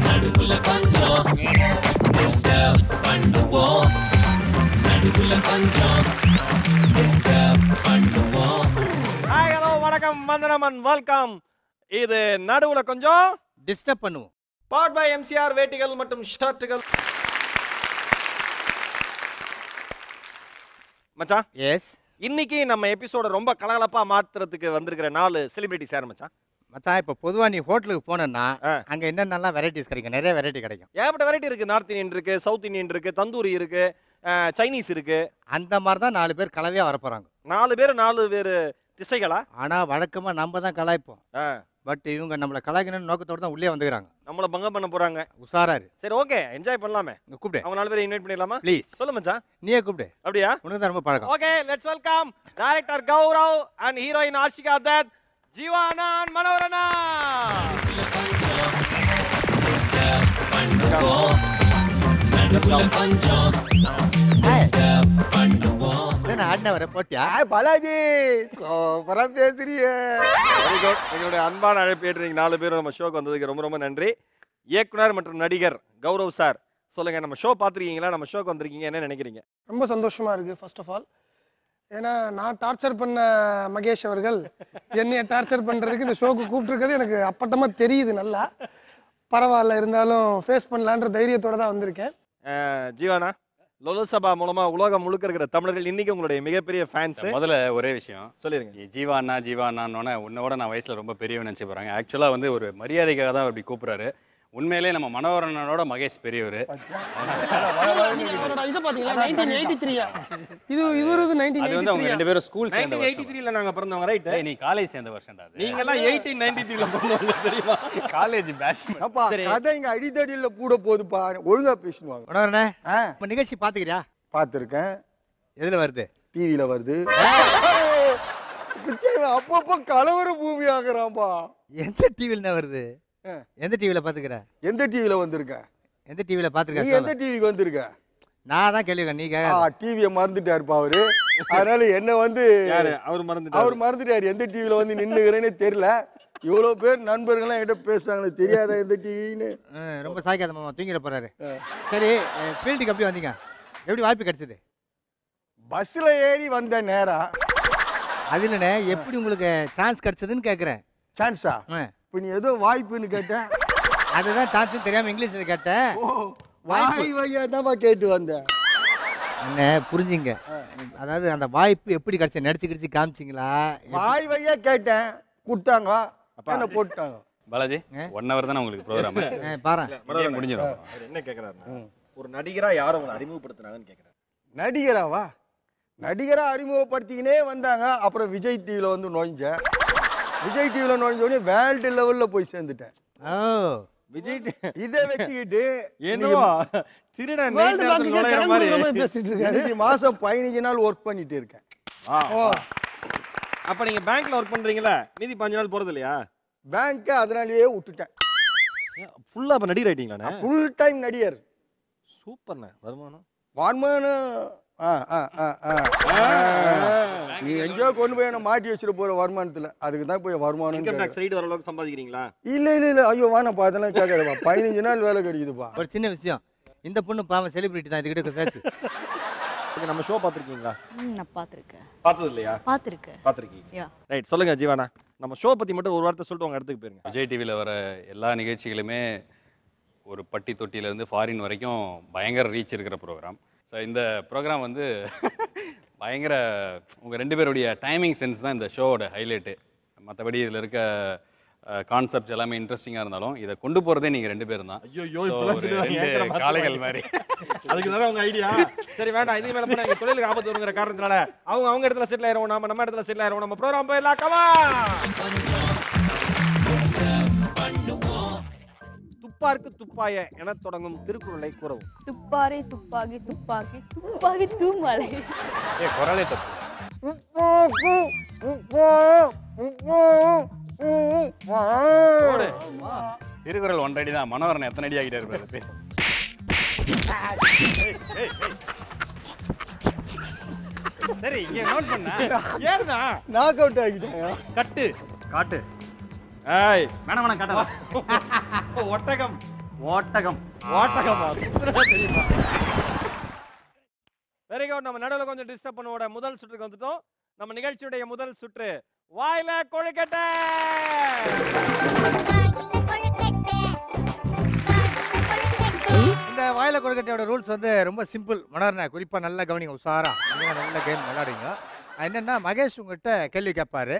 நடுவுல கொஞ்சம் டிஸ்டர்ப் பண்ணுவோம். நடுவுல கொஞ்சம் டிஸ்டர்ப் பண்ணுவோம். ஹாய் ஹலோ வணக்கம் வந்தனம் அண்ட் வெல்கம். இது நடுவுல கொஞ்சம் டிஸ்டர்ப் பண்ணுவோம். பவர்ட் பை எம்சிஆர் வேட்டிகள் மற்றும் ஷர்ட்டுகள். மச்சான், எஸ் இன்னைக்கு நம்ம எபிசோட ரொம்ப கலகலப்பா மாத்துறதுக்கு வந்திருக்கிற 4 செலிபிரிட்டிஸ் யார் மச்சான்? மச்சான், இப்போ பொதுவா நீ ஹோட்டலுக்கு போனேன்னா ஆ. அங்க என்னென்னலாம் வெரைட்டிஸ் கிடைக்கும்? நிறைய வெரைட்டி கிடைக்கும். ஏகப்பட்ட வெரைட்டி இருக்கு. நார்த் இந்தியன் இருக்கு, சவுத் இந்தியன் இருக்கு, தந்தூரி இருக்கு, சைனீஸ் இருக்கு. அந்த மாதிரி தான் 4 பேர் கலவையா வரப்போறாங்க. 4 பேர் திசைகளா? ஆனா வழக்கமா நம்ம தான் கலாய்ப்போம். ஆ, பட் இவங்க நம்மள கலாய்க்கணும்னு நோக்கத்தோட தான் உள்ளே வந்துக்கிறாங்க. நம்மள பங்க பண்ண போறாங்க. உஷாராரு. சரி, ஓகே, என்ஜாய் பண்ணலாமே. இங்க கூப்பிடு. அவங்க 4 பேரை இன்வைட் பண்ணிடலாமா? ப்ளீஸ் சொல்லு மச்சான். நீயே கூப்பிடு. அப்படியா? உனக்கு தான் ரொம்ப பழக்கம். Okay, let's welcome director Gaurav and heroine Ashika Dutt, Jeevana and Manovarana. என்ன ஆடின வர போட்டியா? பாலாஜி பரம் பேசுறிய. Very good. எங்களுடைய அன்பான அழைப்பு ஏற்றீங்க 4 பேரும் நம்ம ஷோக்கு வந்ததுக்கு ரொம்ப ரொம்ப நன்றி. இயக்குனர் மற்றும் நடிகர் கௌரவ் சார், சொல்லுங்க, நம்ம ஷோ பார்த்துருக்கீங்களா? நம்ம ஷோக்கு வந்திருக்கீங்க, என்ன நினைக்கிறீங்க? ரொம்ப சந்தோஷமா இருக்கு. ஃபர்ஸ்ட் ஆஃப் ஆல், ஏன்னா நான் டார்ச்சர் பண்ண மகேஷ் அவர்கள் என்னைய டார்ச்சர் பண்றதுக்கு இந்த ஷோக்கு கூப்பிட்டுருக்கிறது எனக்கு அப்பட்டமா தெரியுது. நல்லா பரவாயில்ல, இருந்தாலும் ஃபேஸ் பண்ணலான்ற தைரியத்தோட தான் வந்திருக்கேன். ஜீவானா, லோலசபா மூலமா உலகம் முழுக்க இருக்கிற தமிழர்கள் இன்னைக்கு உங்களுடைய மிகப்பெரிய ஃபேன்ஸ். முதல்ல ஒரே விஷயம் சொல்லிருங்க. ஜீவாண்ணா ஜீவாண்ணான்னொன்னே உன்னோட நான் வயசுல ரொம்ப பெரியவன் நினைச்சு போறாங்க. ஆக்சுவலா வந்து ஒரு மரியாதைக்காக தான் அப்படி கூப்பிடுறாரு. உண்மையிலே நம்ம மனோரண்ணனோட மகேஷ் பெரியவர். அவரோட இதை பாத்தீங்களா? 1983. இது இவரது அது வந்து 1983. அவங்க 2 பேரும் ஸ்கூல் சேர்ந்த வருஷம். 1983ல நாங்க பிறந்தவங்க, ரைட்? நீ காலேஜ் சேர்ந்த வருஷம்டா அது. நீங்க எல்லாம் 1893ல பிறந்தவங்க, தெரியுமா? College batch. அப்பா கதை இங்க அடித்தடியில கூட போகுதுப்பா, ஒழுங்கா பேசுவாங்க. உணவரனே, இப்ப நிகழ்ச்சி பாத்துக்கிறியா? பார்த்துருக்கேன், எதுல வருது? டிவியில வருது. அப்பப்போ கலவர பூமி ஆகுறான்பா. எந்த டிவில வருது? எந்த டிவில பாத்துக்கிற? எந்த டிவியில வந்திருக்க? எந்த டிவில நீ பாத்துக்கிற? எந்த டிவிக்கு வந்திருக்க? நான் தான் கேள்வி நீ கேட்க. டிவியை மறந்துட்டாருப்பா அவரு. அதனால என்ன வந்து யாரு அவர் மறந்துட்டாரு? அவர் மறந்துட்டாரு. எந்த டிவியில வந்து நின்னுக்கிறேன்னு தெரியல. இவ்வளவு பேர் நண்பர்கள்லாம் என்கிட்ட பேசுறாங்களே, தெரியாத எந்த டிவின்னு. ரொம்ப சாய்க்காத மாமா, தூங்கிட போறாரு. சரி, ஃபீல்டுக்கு எப்படி வந்தீங்க? எப்படி வாய்ப்பு கிடைச்சது? பஸ்ல ஏறி வந்த நேரா. அது இல்லைண்ணே, எப்படி உங்களுக்கு சான்ஸ் கிடைச்சதுன்னு கேட்குறேன். சான்ஸா? இப்ப நீ ஏதோ வாய்ப்புன்னு கேட்ட. அதுதான் சான்ஸ் தெரியாம இங்கிலீஷ்ல கேட்டேன். வாய் வழியா தான் கேட்டு வந்தேன். என்ன புரிஞ்சுங்க? அதாவது அந்த வாய்ப்பு எப்படி கிடைச்ச? நடிச்சு கிடிச்சு காமிச்சிங்களா? வாய் வழியா கேட்டேன், கொடுத்தாங்க, என்ன போட்டாங்க. பாலாஜி 1 hour தானே உங்களுக்கு ப்ரோக்ராம். பாரு, முடிஞ்சிடும். அவர் என்ன கேக்குறாருன்னா, ஒரு நடிகரா யாரும் உங்களை அறிமுகப்படுத்துனாங்கன்னு கேக்குறாரு. நடிகராவா? நடிகரா அறிமுகப்படுத்திக்கினே வந்தாங்க. அப்புறம் விஜய் டிவில வந்து நுழைஞ்சேன். விஜய் டிவில நுழைஞ்ச உடனே வேர்ல்டு லெவல்ல போய் சேர்ந்துட்டேன். ஓ, விஜய் இதை வச்சுக்கிட்டு என்னவோ திருடன் நைட் நேரத்துல நுழையிற மாதிரி பேசிட்டு இருக்காரு. மாசம் 15 நாள் ஒர்க் பண்ணிட்டு இருக்கேன். அப்ப நீங்க பேங்க்ல ஒர்க் பண்றீங்களா? மீதி 15 நாள் போறது இல்லையா? பேங்க் அதனாலேயே விட்டுட்டேன். ஃபுல்லா அப்ப நடிகர் ஆயிட்டீங்களாண்ணே? ஃபுல் டைம் நடிகர். சூப்பர்ண்ணே. வருமானம் நீ எங்கேயோ கொண்டு போய் என்ன மாட்டி வச்சுட்டு போற வருமானத்துல, அதுக்கு தான் போய் வருமானம். இன்கம் டாக்ஸ் ரைட் வர அளவுக்கு சம்பாதிக்கிறீங்களா? இல்ல ஐயோ வானப்பா, அதெல்லாம் கேட்காதப்பா. 15 நாள் வேலை கிடைக்குதுப்பா. ஒரு சின்ன விஷயம். இந்த பொண்ணு பாவம் செலிபிரிட்டி தான், இதுகிட்ட பேசு. நம்ம ஷோ பாத்திருக்கீங்களா? நான் பார்த்துருக்கேன். பார்த்தது இல்லையா? பாத்திருக்கீங்க. ரைட், சொல்லுங்க ஜீவானா, நம்ம ஷோ பத்தி மட்டும் ஒரு வார்த்தை சொல்லிட்டு உங்க இடத்துக்கு போயிருங்க. விஜய் டிவியில் வர எல்லா நிகழ்ச்சிகளுமே ஒரு பட்டி தொட்டியிலேருந்து ஃபாரின் வரைக்கும் பயங்கர ரீச் இருக்கிற ப்ரோக்ராம். ஸோ இந்த ப்ரோக்ராம் வந்து பயங்கர உங்கள் 2 பேருடைய டைமிங் சென்ஸ் தான் இந்த ஷோவோட ஹைலைட்டு. மற்றபடி இதில் இருக்க கான்செப்ட்ஸ் எல்லாமே இன்ட்ரெஸ்டிங்காக இருந்தாலும் இதை கொண்டு போகிறதே நீங்கள் 2 பேரும் தான். ஐயோ, காளைகள் மாதிரி. அதுக்கு தானே உங்க ஐடியா. சரி வேண்டாம், இதுக்கு மேலே போனால் எங்கள் தொழிலுக்கு ஆபத்து வருங்கிற காரணத்தினால அவங்க இடத்துல செட்டில் ஆயிரும், நம்ம இடத்துல செட்டில் ஆயிரும். நம்ம ப்ரோக்ராம் போயிடலாம். கமா துப்பாருக்கு துப்பாய என தொடங்கும் திருக்குறளை கூறவும். துப்பாரே துப்பாகி துப்பாக்கி துப்பாகி தூமலை. குரலே தப்பு. திருக்குறள் 1 அடி தான். மனோரன் எத்தனை அடி ஆகிட்டே இருப்பாரு? சரி, இங்க நோட் பண்ண. ஏறுடா. நாக் அவுட் ஆகிட்டேன். கட்டு காட்டு. ஏய் வேணாம் வேணாம் காட்டல. ஒட்டகம். ஓட்டகம். ஓட்டகமா? குத்துறதா தெரியுமா? Very good. நம்ம நடுவில் கொஞ்சம் டிஸ்டர்ப் பண்ணுவோட முதல் சுற்றுக்கு வந்துட்டோம். நம்ம நிகழ்ச்சியுடைய முதல் சுற்று வாயில கொழுக்கட்டை. இந்த வாயில கொழுக்கட்டையோட ரூல்ஸ் வந்து ரொம்ப சிம்பிள். மனோரண்ணா குறிப்பாக நல்லா கவனிங்க, உஷாரா நீங்க நல்ல கேம் விளையாடுங்க. என்னன்னா மகேஷ் உங்ககிட்ட கேள்வி கேட்பாரு,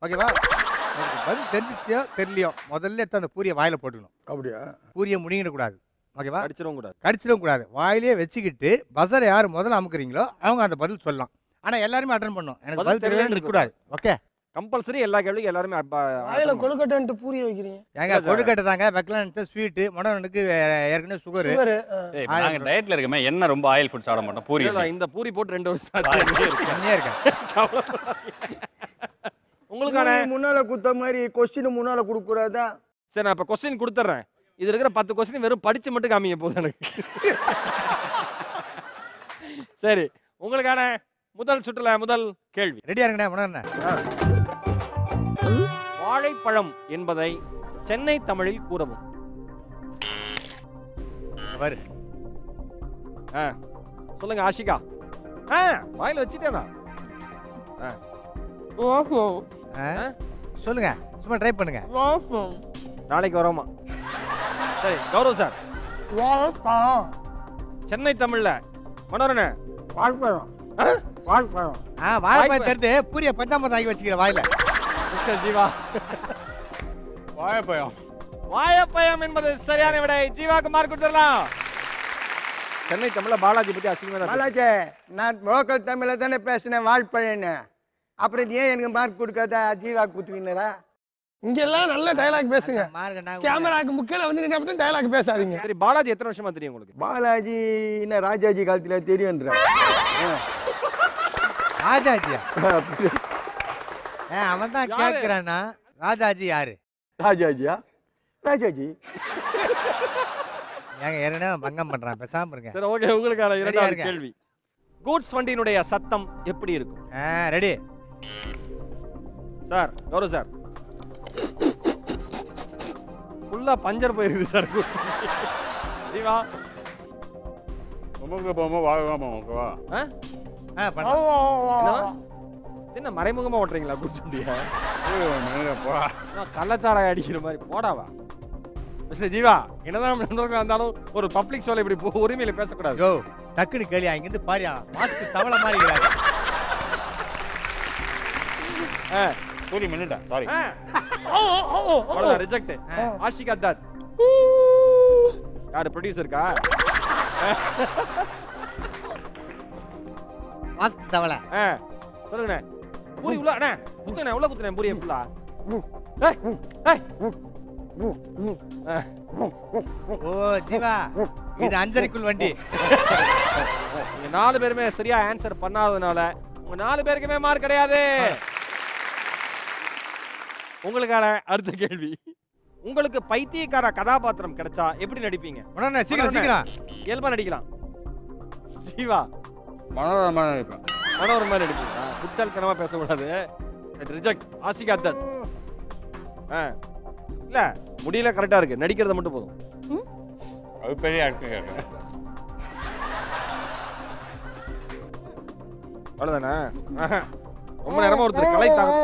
ஓகேவா? உங்களுக்கு பதில் தெரிஞ்சிச்சோ தெரியலையோ முதல்ல எடுத்து அந்த பூரியை வாயில போட்டுக்கணும். அப்படியா? பூரியை முடிங்கிடக்கூடாது, ஓகேவா? அடிச்சிடவும் கூடாது. கடிச்சிடவும் கூடாது. வாயிலே வச்சுக்கிட்டு பஸரை யார் முதல்ல அமுக்குறீங்களோ அவங்க அந்த பதில் சொல்லலாம். ஆனால் எல்லாருமே அட்டன் பண்ணணும். எனக்கு பதில் தெரியலன்னு இருக்கக்கூடாது. ஓகே, கம்பல்சரி எல்லா கேள்விக்கும் எல்லாருமே வாயில கொழுக்கட்டைன்ட்டு பூரி வைக்கிறீங்க. ஏங்க கொழுக்கட்டை தாங்க, வெக்கலான்ட்டு ஸ்வீட்டு, மனோனுக்கு ஏற்கனவே சுகரு. ஏய் நாங்க டயட்ல இருக்கமே, என்ன ரொம்ப ஆயில் ஃபுட் சாப்பிட மாட்டோம். பூரி இல்ல, இந்த பூரி போட்டு 2 வருஷம் ஆச்சு. கம்மியாக இருக்கேன். உங்களுக்கான முன்னால குத்த மாதிரி கொஸ்டின் முன்னால கொடுக்க கூடாதா? சரி, நான் இப்ப கொஸ்டின் கொடுத்துறேன். இது இருக்கிற 10 கொஸ்டின் வெறும் படிச்சு மட்டும் காமிங்க போதும் எனக்கு. சரி, உங்களுக்கான முதல் சுற்றுல முதல் கேள்வி ரெடியா இருங்கண்ணா மனோண்ணா. வாழைப்பழம் என்பதை சென்னை தமிழில் கூறவும். வரு சொல்லுங்க ஆஷிகா. வாயில வச்சுட்டேனா? சொல்லுங்க, சும்மா ட்ரை பண்ணுங்க. நாளைக்கு வரோமா? சரி, கௌரவ் சார். சென்னை தமிழ்ல மனோரண்ண வாழ்ப்பழம். வாழ்ப்பழம். வாழைப்பழம் தெரிந்து பூரிய பஞ்சாமரம் ஆகி வச்சுக்கிற வாயில. மிஸ்டர் ஜீவா. வாழைப்பழம். வாழைப்பழம் என்பது சரியான விடை. ஜீவாக்கு மார்க் கொடுத்துடலாம். சென்னை தமிழ்ல பாலாஜி பத்தி அசிங்கமா தான். பாலாஜி, நான் லோக்கல் தமிழ்ல தானே பேசினேன் வாழ்ப்பழம்னு. அப்புறம் ஏன் எனக்கு மார்க் கொடுக்காத? ஜீவா குத்துவீங்களா? இங்கெல்லாம் நல்ல டயலாக் பேசுங்க. கேமராக்கு முக்கில வந்து நீங்க மட்டும் டயலாக் பேசாதீங்க. சரி, பாலாஜி எத்தனை வருஷமா தெரியும் உங்களுக்கு? பாலாஜி என்ன ராஜாஜி காலத்துல தெரியும்ன்ற. ராஜாஜியா? அவன் தான் கேட்கிறானா ராஜாஜி யாரு? ராஜாஜியா? ராஜாஜி ஏங்க ஏன்னா பங்கம் பண்றான், பேசாம இருங்க. சரி, ஓகே. உங்களுக்கான இரண்டாவது கேள்வி. கூட்ஸ் வண்டியினுடைய சத்தம் எப்படி இருக்கும்? Ready sir. கௌரவ் சார். ஃபுல்லா பஞ்சர் போயிருக்குது சார். ஜீவா. என்ன மறைமுகமா ஓட்டுறீங்களா கூட்ஸ் வண்டியா? கள்ளச்சாராய அடிக்கிற மாதிரி போடாவா? மிஸ்டர் ஜீவா, என்னதான் இருந்தாலும் ஒரு பப்ளிக் ஷோல இப்படி உரிமையில பேசக்கூடாது. யோ, டக்குனு கேளியா, இங்கிருந்து பாரியா, மாஸ்க் தவளை மாதிரி இருக்கிறாரு. பூரி மினிட்டா, சாரி. அவ்வளவுதான், ரிஜெக்ட். ஆஷிகா தத். யாரு ப்ரொடியூசர்க்கா? மாஸ்க் தவளை. சொல்லுங்க. பூரி உள்ள அண்ணா குத்துனே, உள்ள குத்துனே பூரி ஃபுல்லா. ஓ ஜீவா, இது அஞ்சரைக்குள் வண்டி. நீங்க 4 பேருமே சரியா ஆன்சர் பண்ணாததுனால உங்க 4 பேருக்குமே மார்க் கிடையாது. உங்களுக்கான அடுத்த கேள்வி. உங்களுக்கு பைத்தியக்கார கதாபாத்திரம் கிடைச்சா எப்படி நடிப்பீங்க? சீக்கிரம் சீக்கிரம். இயல்பா நடிக்கலாம். ஜீவா. மனோரமா நடிப்பேன். மனோரமா நடிப்பீங்களா? புத்தால்தனமா பேசக்கூடாது. ரிஜெக்ட். ஆஷிகா தத். இல்ல, முடியல கரெக்டா இருக்கு, நடிக்கிறது மட்டும் போதும். அது பெரிய ஆக்டிங். அவ்வளவுதானே? ரொம்ப நேரமா ஒருத்தர் கலைத்தாங்க.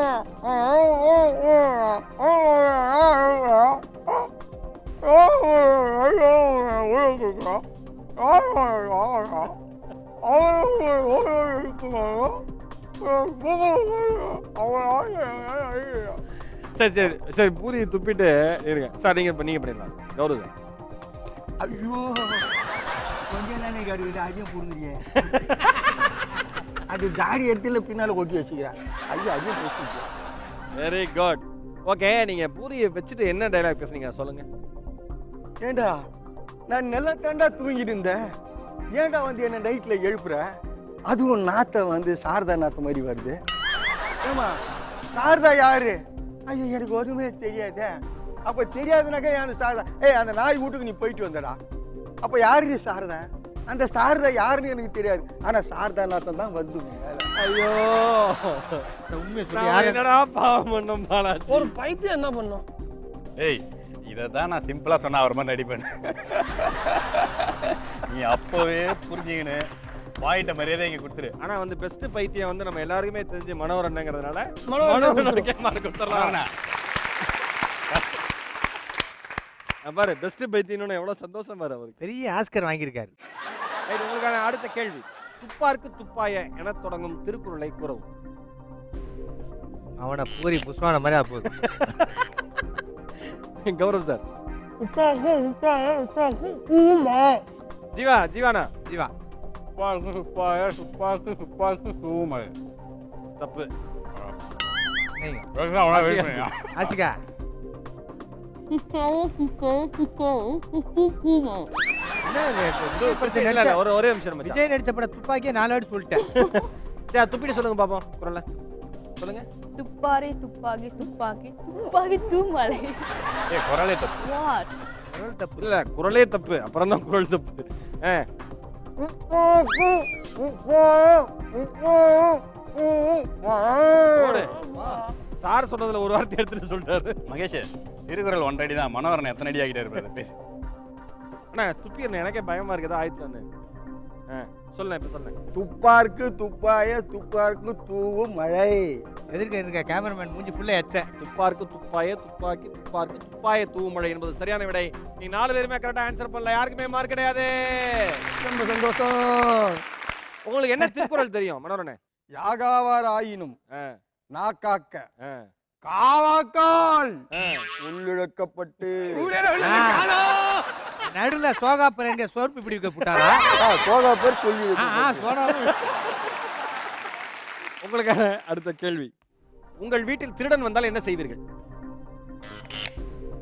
சரி சரி சரி, பூரி துப்பிட்டு இருங்க சார். நீங்க பண்ணிடலாம் கௌரவ் சார். ஐயோ, கொஞ்சம் தானே கடுக்குது, அதையும் புரிஞ்சுங்க. அது தாடி எடுத்துல பின்னால கொட்டி வச்சுக்கிறேன். ஐயோ, அதையும் பேசிக்கிறேன். Very good. ஓகே, நீங்க பூரியை வச்சுட்டு என்ன டைலாக் பேசுறீங்க சொல்லுங்க. ஏண்டா, நான் நல்லா தாண்டா தூங்கிட்டு இருந்தேன், ஏண்டா வந்து என்ன நைட்ல எழுப்புற? அதுவும் நாத்தம் வந்து சாரதா நாத்தம் மாதிரி வருது. ஏமா, சாரதா யாரு? ஐயோ, எனக்கு ஒண்ணுமே தெரியாதே. அப்ப தெரியாதுனாக்கா அந்த சாரதா, அந்த நாய் வீட்டுக்கு நீ போயிட்டு வந்தடா. அப்ப யாரு சாரதா? அந்த சாரதா யாருன்னு எனக்கு தெரியாது. ஆனா சாரதாநாதன் தான் வந்து ஐயோ உண்மையை சொல்லி நான் யாரு என்னடா பாவம் பண்ணோம் பாலாஜி. ஒரு பைத்தியம் என்ன பண்ணும்? ஏய் இதை தான் நான் சிம்பிளாக சொன்ன அவர் மாதிரி நடிப்பேன். நீ அப்போவே புரிஞ்சுக்கின்னு பாயிண்ட மரியாதை இங்கே கொடுத்துரு. ஆனா வந்து பெஸ்ட் பைத்தியம் வந்து நம்ம எல்லாருக்குமே தெரிஞ்சு மனோரண்ணங்கிறதுனால மனோரண்ணன் மனோரண்ணனுக்கே மார்க் கொடுத்துடலாம். பாரு பெஸ்ட் பைத்தியம்னு எவ்வளவு சந்தோஷம் பாரு அவருக்கு. பெரிய ஆஸ்கர் வாங்கியிருக்காரு. ரைட், உங்களுக்கான அடுத்த கேள்வி. துப்பார்க்கு துப்பாய என தொடங்கும் திருக்குறளை கூறவும். அவனை பூரி புஷ்வான மாதிரி ஆகுது. கௌரவ் சார். உப்பாக்கு உப்பாய உப்பாக்கு ஊமா. ஜீவா ஜீவானா. ஜீவா துப்பாக்கு துப்பாய துப்பாக்கு துப்பாக்கு சூமை. தப்பு. நீங்க ஆச்சிகா இல்ல, இல்ல, ஒரே நிமிஷம் மச்சான். விஜய் நடிச்ச படம் துப்பாக்கியே 4 வாட்டி சொல்லிட்டேன். சரி துப்பிட்டு சொல்லுங்க பாப்போம் குறள. சொல்லுங்க. துப்பாரே துப்பாக்கி துப்பாக்கி துப்பாக்கி தூமலை. ஏய் குரலே தப்பு. வாட்? குரல் தப்பு. இல்ல குறளே தப்பு. அப்புறம் தான் குறள் தப்பு. போடு. சார் சொன்னதுல ஒரு வார்த்தை எடுத்துட்டு சொல்றாரு. மகேஷ் திருக்குறள் 1 அடி தான். மனோகரன் எத்தனை அடி ஆகிட்டே இருப்பாரு. அண்ணா துப்பிடுறேன், எனக்கே பயமா இருக்குதா ஆயிடுச்சு. சொல்ல இப்ப சொல்ல. துப்பார்க்கு துப்பாய துப்பார்க்கு தூவும் மழை. எதிர்க்க இருக்க கேமராமேன் மூஞ்சி ஃபுல்லா எச்ச. துப்பார்க்கு துப்பாய துப்பாக்கி துப்பார்க்கு துப்பாய தூமழை என்பது சரியான விடை. நீ 4 பேருமே கரெக்டா ஆன்சர் பண்ணல. யாருக்குமே மார்க் கிடையாது. ரொம்ப சந்தோஷம். உங்களுக்கு என்ன திருக்குறள் தெரியும் மனோரண்ணே? யாகாவார் ஆயினும் நாக்காக்க ஆ, காவாக்கால் உள்ளிழக்கப்பட்டு. நடுல சோகாப்பர் எங்க சோர்ப்பு இப்படி போட்டாரா? சோகா பேர் சொல்லி உங்களுக்கான அடுத்த கேள்வி. உங்கள் வீட்டில் திருடன் வந்தால் என்ன செய்வீர்கள்?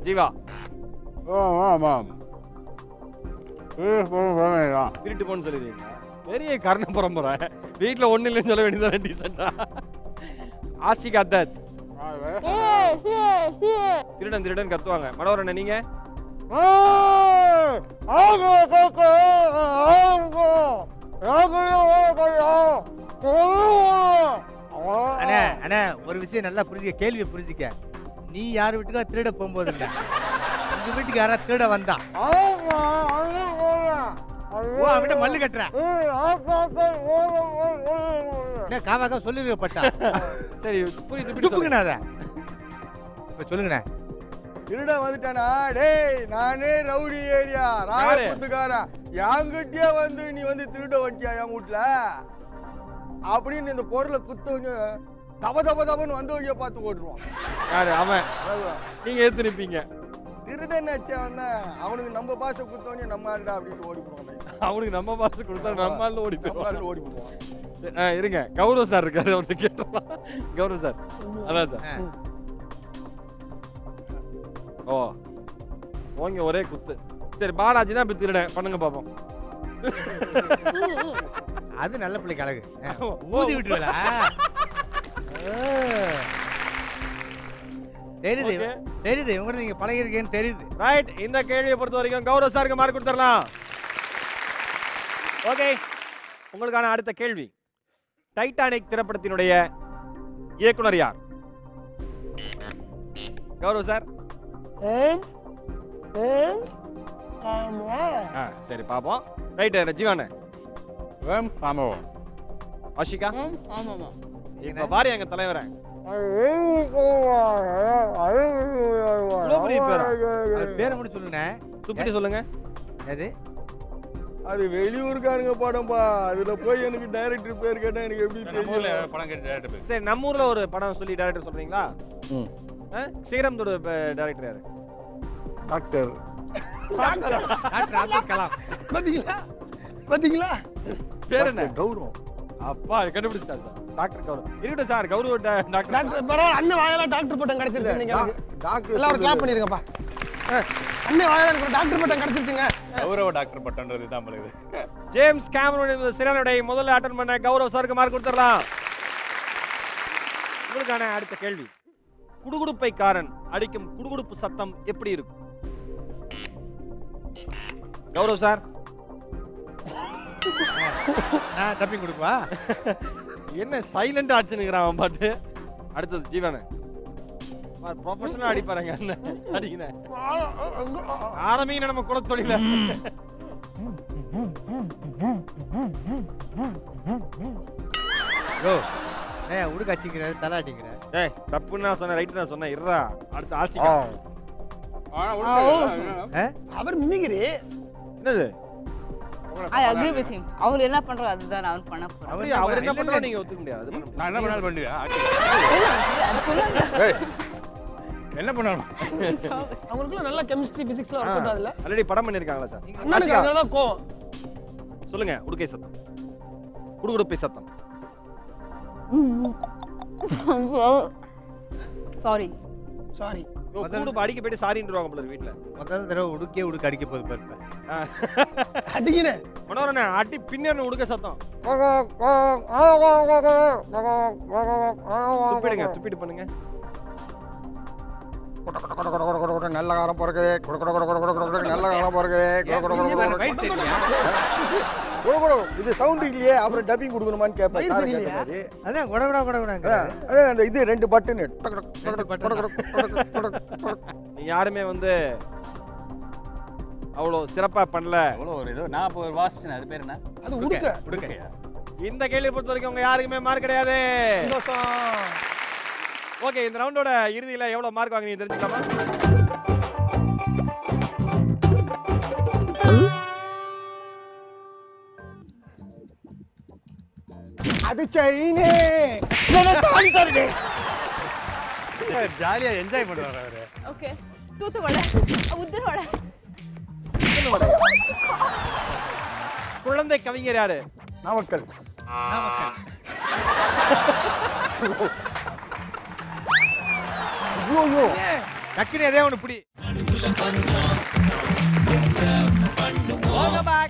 ஜீவா. திருட்டு போன்னு சொல்லிடுவீங்களா? பெரிய கர்ண பரம்பரை. வீட்டுல ஒண்ணு இல்லைன்னு சொல்ல வேண்டியதானே டீசெண்டா. ஆஷிகா தத். திருடன் திருடன் கத்துவாங்க. மனோரண்ணன் நீங்க? அண்ணே அண்ணே ஒரு விஷயம் நல்லா புரிஞ்சுக்க, கேள்வியை புரிஞ்சுக்க. நீ யார் வீட்டுக்கா திருட போகும்போது இல்ல, உங்க வீட்டுக்கு யாரா திருட வந்தா அவன்கிட்ட மல்லு கட்டுற காவாக்கா சொல்லுவப்பட்டா. சரி புரியுது. துப்புங்கண்ணா அதை இப்ப சொல்லுங்கண்ணே. திருட வந்துட்டானா? டேய் நானே ரவுடி ஏரியா ராயபுத்துக்காரா, என்கிட்டயே வந்து நீ வந்து திருட வந்துட்டியா என் வீட்டுல அப்படின்னு இந்த குரலை குத்தவங்க தப தப தபன்னு வந்தவங்க பார்த்து ஓட்டுருவான். யாரு அவன்? நீங்க எடுத்து நிப்பீங்க. திருடன் அவனுக்கு நம்ம பாச குத்தவனே நம்ம ஆளுடா அப்படின்னு ஓடி போவான். அவனுக்கு நம்ம பாச கொடுத்தா நம்ம ஆளு ஓடி போயிடுவான். ஓடி போடுவான். இருங்க, கௌரவ் சார் இருக்காரு, அவர்கிட்ட கேட்டலாம். கௌரவ் சார். அதான் சார். ஓ ஓங்க ஒரே குத்து. சரி பாலாஜி தான் இப்ப திருட பண்ணுங்க பாப்போம். அது நல்ல பிள்ளைக்கு அழகு. ஊதி விட்டுருவா. தெரியுது தெரியுது இவங்க நீங்க பழகிருக்கேன்னு தெரியுது. ரைட், இந்த கேள்வியை பொறுத்த வரைக்கும் கௌரவ் சாருக்கு மார்க் கொடுத்துடலாம். ஓகே, உங்களுக்கான அடுத்த கேள்வி. டைட்டானிக் திரைப்படத்தினுடைய இயக்குனர் யார்? கௌரவ் சார். சரி பாப்போம். ரைட் ஜீவானே. ஆஷிகா. இப்ப பாரு எங்க தலைவரை. பேரை மட்டும் சொல்லுங்க. துப்பிட்டு சொல்லுங்க. எது? அது வெளியூருக்காரங்க படம்பா. அதுல போய் எனக்கு டைரக்டர் பேர் கேட்டா எனக்கு எப்படி தெரியும்? சரி நம்ம ஊர்ல ஒரு படம் சொல்லி டைரக்டர் சொல்றீங்களா? ஸ்ரீராமத்தோட டைரக்டர் யாரு? டாக்டர் அப்துல் கலாம். பாத்தீங்களா பேர் என்ன? கௌரவம். அப்பா கண்டுபிடிச்சாரு சார். டாக்டர் கௌரவ். இருக்கட்டும் சார், கௌரவ் டாக்டர். டாக்டர் பரவாயில்ல. அண்ணன் வாயால டாக்டர் பட்டம் கிடைச்சிருச்சு. நீங்க டாக்டர் எல்லாரும் கிளாப் பண்ணிருங்கப்பா. அண்ணன் வாயால எனக்கு டாக்டர் பட்டம் கிடைச்சிருச்சுங்க. கௌரவ டாக்டர் பட்டம்ன்றது தான் பழுது. ஜேம்ஸ் கேமரூன் என்பது சரியான விடை. முதல்ல அட்டெண்ட் பண்ண கௌரவ் சாருக்கு மார்க் கொடுத்துடலாம். உங்களுக்கான அடுத்த கேள்வி. குடுகுடுப்பைக்காரன் அடிக்கும் குடுகுடுப்பு சத்தம் எப்படி இருக்கும்? கௌரவ் சார். நான் டப்பிங் கொடுப்பா. என்ன சைலண்ட் ஆச்சுனுங்கிறான் அவன் பாட்டு. அடுத்தது ஜீவன். ப்ரொஃபஷனலா அடிப்பாருங்க என்ன அடிக்கிறேன். ஆரம்பிங்க நம்ம குலத்தொழில. யோ உடுக்க அடிக்கிற தலை அடிக்கிற. ஏய் தப்புன்னு நான் சொன்னேன், ரைட் தான் சொன்னேன். இருடா அடுத்து ஆசிகா. அவர் மிமிக்ரி. என்னது? I agree with him. அவர் என்ன பண்றாரு அதுதான் நான் பண்ண போறேன். அவர் என்ன பண்றாரு நீங்க ஒத்துக்க முடியாது. அது பண்ண முடியாது. நான் என்ன பண்ணாலும் பண்ணுவேன். அது சொல்லுங்க. என்ன பண்ணணும்? அவங்களுக்குள்ள நல்ல கெமிஸ்ட்ரி பிசிக்ஸ்ல ஒர்க் அவுட் ஆகுதுல. ஆல்ரெடி படம் பண்ணிருக்காங்களா சார்? அண்ணனுக்கு அதனால தான் கோவம். சொல்லுங்க உடுக்கை சத்தம். குடுகுடுப்பை சத்தம். சாரி. சாரி. குடுகுடுப்பு அடிக்க போயிட்டு சாரின்றுவாங்க போல வீட்ல. முதல் தடவை உடுக்க அடிக்க போகுது பாருங்க. அடிக்கிறேன். மனோரண்ணே அடி பின்னேன்னு உடுக்க சத்தம். துப்பிடுங்க, துப்பிட்டு பண்ணுங்க. நல்ல காலம் பிறகு நல்ல காலம் பிறகு இது சவுண்ட் இல்லையே, அப்புறம் டப்பிங் கொடுக்கணுமான்னு கேட்பேன். அதான் கொடகுடாங்க. அந்த இது 2 பட்டனு. நீங்க யாருமே வந்து அவ்வளோ சிறப்பா பண்ணல. அவ்வளோ ஒரு இது நான் இப்போ வாசிச்சேன். அது பேர் என்ன? அது உடுக்க. உடுக்கையா? இந்த கேள்வியை பொறுத்த வரைக்கும் உங்க யாருக்குமே மார்க் கிடையாது. ஓகே, இந்த ரவுண்டோட இறுதியில எவ்வளவு மார்க் வாங்குனீங்க தெரிஞ்சுக்கலாமா? அது செயினே. ஜாலியா என்ஜாய் பண்ணுவாரு அவரு. ஓகே. தூத்து வடை. உதிர் வடை. குழந்தை கவிஞர் யாரு? நாமக்கல். ஐயோ டக்குனு எதே ஒன்று பிடி.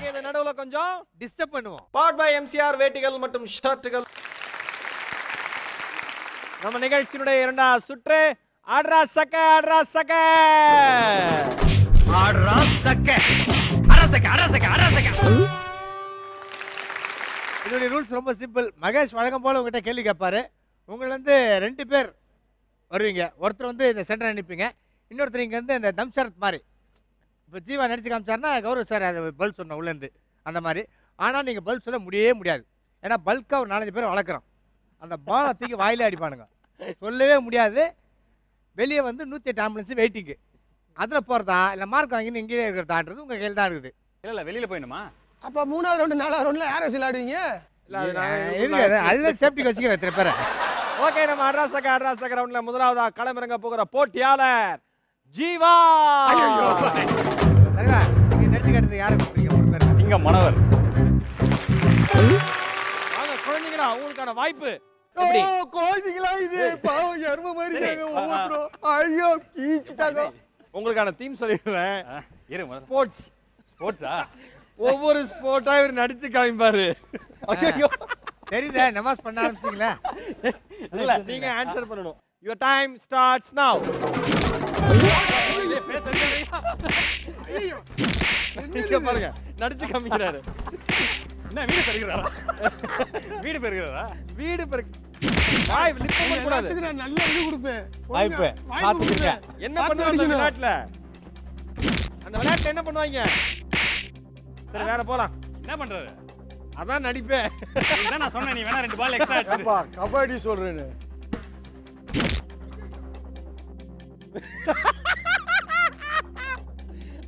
இந்த நடுவுல கொஞ்சம் டிஸ்டர்ப் பண்ணுவோம். பாட் பை எம்சிஆர் வேட்டிகள் மற்றும் ஷர்ட்டுகள். நம்ம நிகழ்ச்சியினுடைய 2வது சுற்று. ஆட்ரா சக்க ஆட்ரா சக்க ஆடுறா சக்க அரசக்க அரசக்க அரசக்க. இதோட ரூல்ஸ் ரொம்ப சிம்பிள். மகேஷ் வழக்கம் போல உங்ககிட்ட கேள்வி கேட்பாரு. உங்களை வந்து 2 பேர் வருவீங்க. ஒருத்தர் வந்து இந்த சென்டர் அனுப்பிங்க, இன்னொருத்தர் இங்கே வந்து இந்த தம்சரத் மாதிரி. இப்போ ஜீவா நடிச்சு காமிச்சாருன்னா கௌரவ் சார் அதை பல் சொன்ன உள்ளேருந்து அந்த மாதிரி. ஆனால் நீங்கள் பல் சொல்ல முடியவே முடியாது. ஏன்னா பல்காக ஒரு 4-5 பேர் வளர்க்குறோம். அந்த பாலை தூக்கி வாயிலே அடிப்பானுங்க, சொல்லவே முடியாது. வெளியே வந்து 108 ஆம்புலன்ஸு வெயிட்டிங்கு. அதில் போகிறதா இல்லை மார்க் வாங்கின்னு இங்கேயே இருக்கிறதான்றது உங்கள் கையில் தான் இருக்குது. இல்ல வெளியில போயிடுமா? அப்ப 3வது ரவுண்ட் 4வது ரவுண்ட்ல யார் வச்சு விளையாடுவீங்க? அதுதான் சேஃப்டிக்கு வச்சுக்கிறேன் எத்தனை பேரை. ஓகே, நம்ம அட்ராசக்க ரவுண்ட்ல முதலாவதா களமிறங்க போகிற போட்டியாளர் ஜீவா. நீங்க நடிச்சு காட்டுறது யாரை கூப்பிடுறீங்க? சிங்க மனவர். வாங்க குழந்தைங்களா, உங்களுக்கான வாய்ப்பு. எப்படி குழந்தைங்களா இது? பாவம் எருமை மாதிரி இருக்காங்க ஒவ்வொருத்தரும். ஐயோ கீச்சிட்டாங்க. உங்களுக்கான தீம் சொல்லிடுறேன். இரு ஸ்போர்ட்ஸ். ஸ்போர்ட்ஸா? ஒவ்வொரு ஸ்போர்ட்டா இவர் நடிச்சு காமிப்பாரு. ஐயோ தெரியுதா? நமாஸ் பண்ண ஆரம்பிச்சிங்களா? இல்ல, நீங்க ஆன்சர் பண்ணணும். Your time starts now. இங்க பாருங்க, நடிச்சு காமிக்கிறாரு. என்ன வீடு பெருகிறாரா? வீடு பெருகிறாரா? வீடு பெருக்கு. வாய் லிப் பண்ண கூடாது. நான் நல்ல இது கொடுப்பேன். வாய்ப்பு காத்துக்கிங்க. என்ன பண்ணுவாங்க அந்த விளையாட்டுல? அந்த விளையாட்டுல என்ன பண்ணுவாங்க? சரி வேற போலாம். என்ன பண்றாரு? அதான் நடிப்பேன். என்ன நான் சொன்னேன், நீ வேணா 2 பால் எக்ஸ்ட்ரா எடுத்து. அப்பா கபடி சொல்றேன்னு.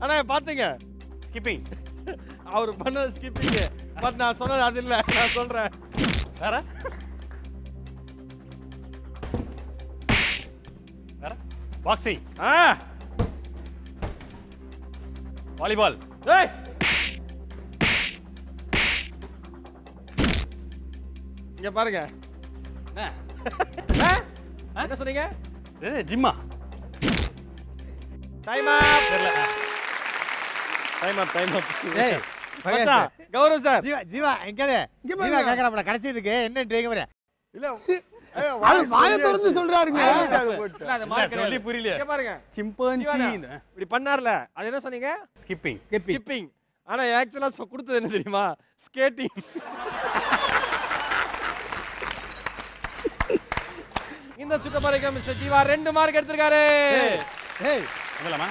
ஆனா பாத்துங்க, ஸ்கிப்பிங். அவர் பண்ணது ஸ்கிப்பிங். பட் நான் சொன்னது அது இல்ல. நான் சொல்றேன். வேற வேற பாக்ஸிங். வாலிபால். ஏய் இங்க பாருங்க. என்ன என்ன சொன்னீங்க? ஜிம்மா? Time up. தெரியல. Time up. ஏய் மச்சான், கௌரவ் சார். ஜீவா எங்கடே? ஜீவா கேக்குறாப்ல கடைசி இருக்கு. என்னன்றீங்க பாரு. இல்ல வாயை திறந்து சொல்றாருங்க. இல்ல அந்த மார்க் சொல்லி புரியல. இங்க பாருங்க. சிம்பன்சி. இப்படி பண்ணார்ல, அது என்ன சொன்னீங்க? ஸ்கிப்பிங். ஸ்கிப்பிங். ஆனா ஆக்சுவலா கொடுத்தது என்ன தெரியுமா? ஸ்கேட்டிங். இந்த சுற்றுப்பறைக்கு மிஸ்டர் ஜீவா 2 மார்க் எடுத்திருக்காரு. ஏய் சொல்லலாமா?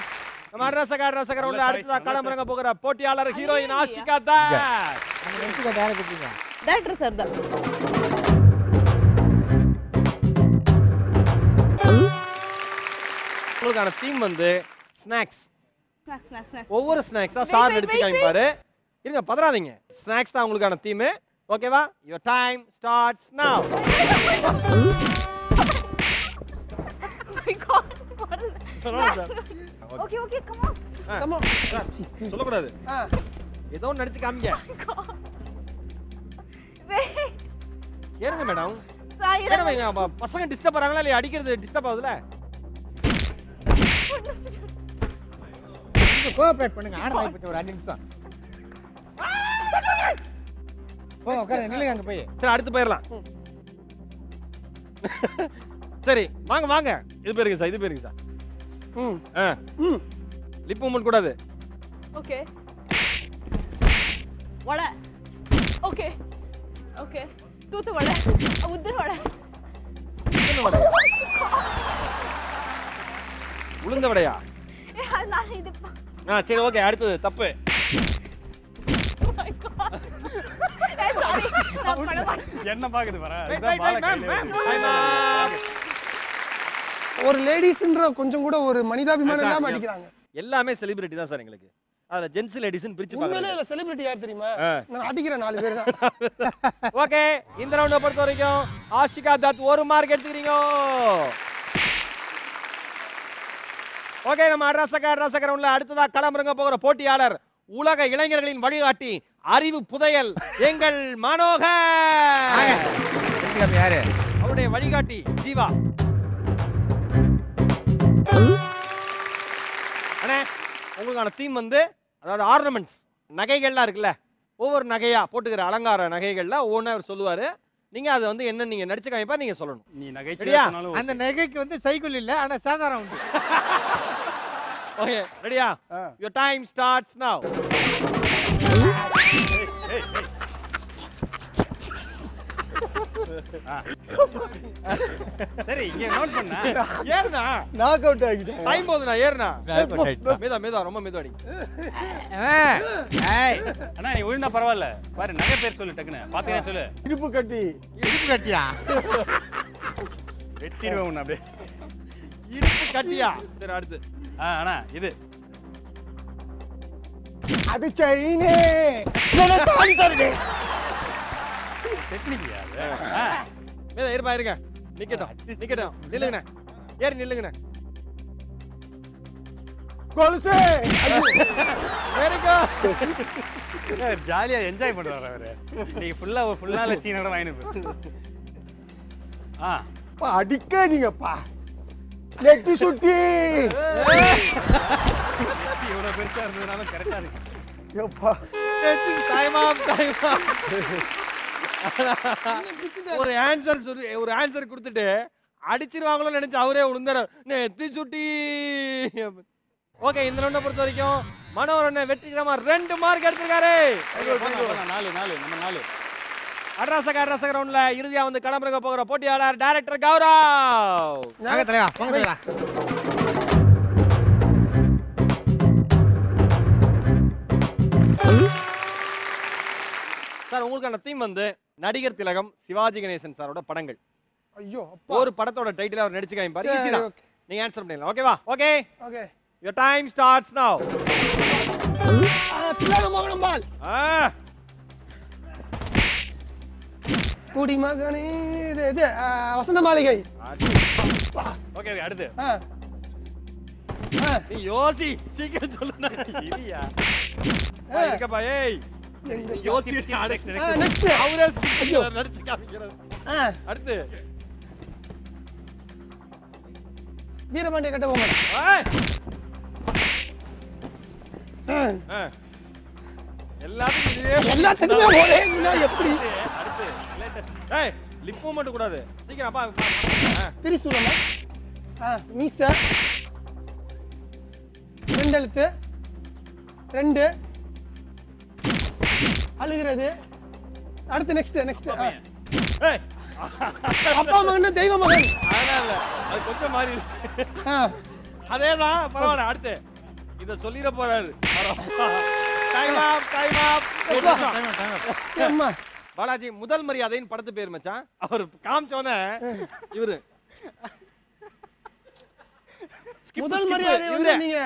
நம்ம ரசகர் உள்ள அடுத்த களமிறங்க போகிற போட்டியாளர் ஹீரோயின் ஆஷிகா தாஸ். நீங்க எடுத்துக்க யாரை கொடுத்தீங்க? டைரக்டர் சார் தான். உங்களுக்கான தீம் வந்து ஸ்நாக்ஸ். Snacks snacks snacks. ஒவ்வொரு ஸ்நாக்ஸா சார் நடிச்சு காமிப்பாரு. இருங்க பதறாதீங்க. ஸ்நாக்ஸ் தான் உங்களுக்கான தீம். ஓகேவா? Your time starts now. My God. சொல்லணும் sir. Okay, okay, come on. Come on. சொல்லக்கூடாது. ஆ ஏதோ ஒன்று நடிச்சு காமிங்க. Wait. ஏறுங்க மேடம். சாயிரா. மேடம் எங்க பசங்க டிஸ்டர்ப் ஆறாங்களா இல்லையா? அடிக்கிறது டிஸ்டர்ப் ஆகுதுல? கோஆபரேட் பண்ணுங்க. ஆன வாய் பத்தி ஒரு 5 நிமிஷம். உட்கார நில்லுங்க அங்க போய். சரி அடுத்து போயிடலாம். சரி வாங்க வாங்க. இது பேருங்க சார், இது பேருங்க சார். லிப் மூவ்மெண்ட் கூடாது. Okay. வடை. Okay. Okay. தூத்து வடை. உதிர் வடை. என்ன வடை? உளுந்த வடையா? நான் இது சரி ஓகே அடுத்தது தப்பு. My God. Sorry. நான் பண்ண மாட்டேன். என்ன பாக்குது வர? ஒரு லேடிஸ்ன்ற கொஞ்சம் கூட ஒரு மனிதாபிமானம் இல்லாம அடிக்கிறாங்க. எல்லாமே செலிபிரிட்டி தான் சார் எங்களுக்கு. அதுல ஜென்ஸ் லேடிஸ்னு பிரிச்சு உண்மையிலே பார்க்கறது. இல்ல செலிபிரிட்டி யார் தெரியுமா? நான் அடிக்கிற 4 பேர் தான். ஓகே இந்த ரவுண்ட பொறுத்த வரைக்கும் ஆஷிகா தத் 1 மார்க் எடுத்துக்கிறீங்க. ஓகே நம்ம ரசகர் உள்ள அடுத்ததா களமிறங்க போகிற போட்டியாளர் உலக இளைஞர்களின் வழிகாட்டி அறிவு புதையல் எங்கள் மனோகர். எடுத்துக்க யாரு? அவருடைய வழிகாட்டி ஜீவா. அண்ணே உங்களுக்கான தீம் வந்து அதாவது ஆர்னமெண்ட்ஸ் நகைகள்லாம் இருக்குல்ல, ஒவ்வொரு நகையா போட்டுக்கிற அலங்கார நகைகள்ல ஒவ்வொன்றா அவர் சொல்லுவாரு. நீங்க அதை வந்து என்ன நீங்க நடிச்சு காமிப்பா நீங்க சொல்லணும். நீ சரியா? நகைச்சுவையா சொன்னாலும் அந்த நகைக்கு வந்து சைக்கிள் இல்ல, ஆனா சாதாரண உண்டு. ஓகே ரெடியா? Your time starts now. சரி இங்க நோட் பண்ணா. ஏறுனா நாக் அவுட் ஆகிட்டேன். டைம் போகுதுண்ணா ஏறுனா. மெதுவா ரொம்ப மெதுவா அடி. ஏய் அண்ணா நீ விழுந்தா பரவாயில்ல. பாரு நகை பேர் சொல்லு டக்குன்னு. பாத்தீங்கன்னா சொல்லு. இடுப்பு கட்டி. இடுப்பு கட்டியா? வெட்டிடுவேன் உன்னை அப்படியே. இடுப்பு கட்டியா? சரி அடுத்து. அண்ணா இது அது செயினே. இல்ல தாலி தரனே. டெக்னிக்கியா அது? மேதா இருங்க. நிக்கட்டும். நில்லுங்கண்ணே. ஏறி நில்லுங்கண்ணே. கொலுசு. Very good. ஜாலியா என்ஜாய் பண்ணுவார் அவரு. நீங்க ஃபுல்லா சீனோட வாங்கிட்டு அடிக்காதீங்கப்பா. நெட்டி சுட்டி. இவ்வளவு பெருசா இருந்ததுனால கரெக்டா இருக்கு. எப்பா டைம் ஆஃப். ஒரு ஆன்சர் கொடுத்துட்டு அடிச்சிருவாங்களோ நினைச்சு அவரே விழுந்தாரு. நெத்தி சுட்டி. ஓகே இந்த ரவுண்ட பொறுத்த வரைக்கும் மனோரண்ண வெற்றிகரமா 2 மார்க் எடுத்திருக்காரு. 4 அட்ராசக ரவுண்ட்ல இறுதியா வந்து களமிறங்க போகிற போட்டியாளர் டைரக்டர் கௌரவ். வாங்க தலைவா, வாங்க தலைவா. சார் உங்களுக்கான தீம் வந்து நடிகர் திலகம் சிவாஜி கணேசன் சாரோட படங்கள். ஐயோ ஒரு படத்தோட டைட்டில் அவர் நடிச்சு காமிப்பாரு. ஈஸி தான். நீங்க ஆன்சர் பண்ணிடலாம். ஓகேவா? Okay. Okay. Your time starts now. திலக மோகனம்பால். குடி மகனே இது வசந்த மாளிகை. ஓகே அடுத்து. நீ யோசி சீக்கிரம் சொல்லுங்க. இல்லையா? இருக்கபா ஏய். யோசி நெக்ஸ்ட் அவரே நடிச்சு காமிக்கிறார். அடுத்து வீரபாண்டிய கட்டபொம்மன். எல்லாத்துக்குமே ஒரே வினா எப்படி? அடுத்து லேட்டஸ்ட். ஏய் லிப் மூவ்மென்ட் கூடாது. சீக்கிரம் அப்பா. திரிசூலமா? மீச. 2 எழுத்து. 2 அழுகிறது. அடுத்து நெக்ஸ்ட் ஏய், அப்பா மகன் தெய்வ மகன். அதெல்லாம் இல்ல. அது கொஞ்சம் மாறி இருக்கு. அதேதான், பரவாயில்ல. அடுத்து இத சொல்லிட போறாரு. Time off. அம்மா பாலாஜி, முதல் மரியாதையின் படத்து பேர் மச்சான். அவர் காமிச்சோன்னே இவரு முதல் மரியாதை வந்து நீங்க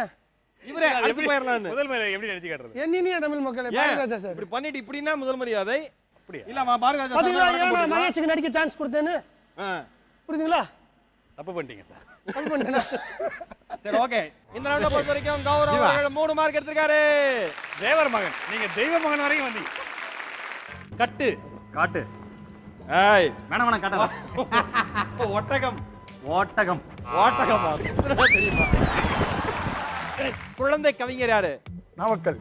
இவரே அடுத்து போயிடலாம். முதல் மரியாதை எப்படி நினைச்சு காட்டுறது? என்னினிய தமிழ் மக்களே, பாரதிராஜா சார் இப்படி பண்ணிட்டு இப்படின்னா முதல் மரியாதை. அப்படியே இல்ல, பாரதிராஜா பாத்தீங்களா ஏன் மகேஷுக்கு நடிக்க சான்ஸ் கொடுத்தேன்னு? புரியுதுங்களா? தப்பு பண்ணிட்டீங்க சார். தப்பு பண்ணிட்டேனா? சரி, ஓகே. இந்த ரவுண்ட பொறுத்த வரைக்கும் கௌரவ் அவர்கள் 3 மார்க் எடுத்திருக்காரு. தேவர் மகன், நீங்க தெய்வ மகன் வரைக்கும் வந்தீங்க. கட்டு. காட்டு. ஏய், வேணாம் காட்டலாம். ஒட்டகம். ஓட்டகம். ஓட்டகமா? தெரியுமா? குழந்தை கவிஞர் யாரு? நாமக்கல்.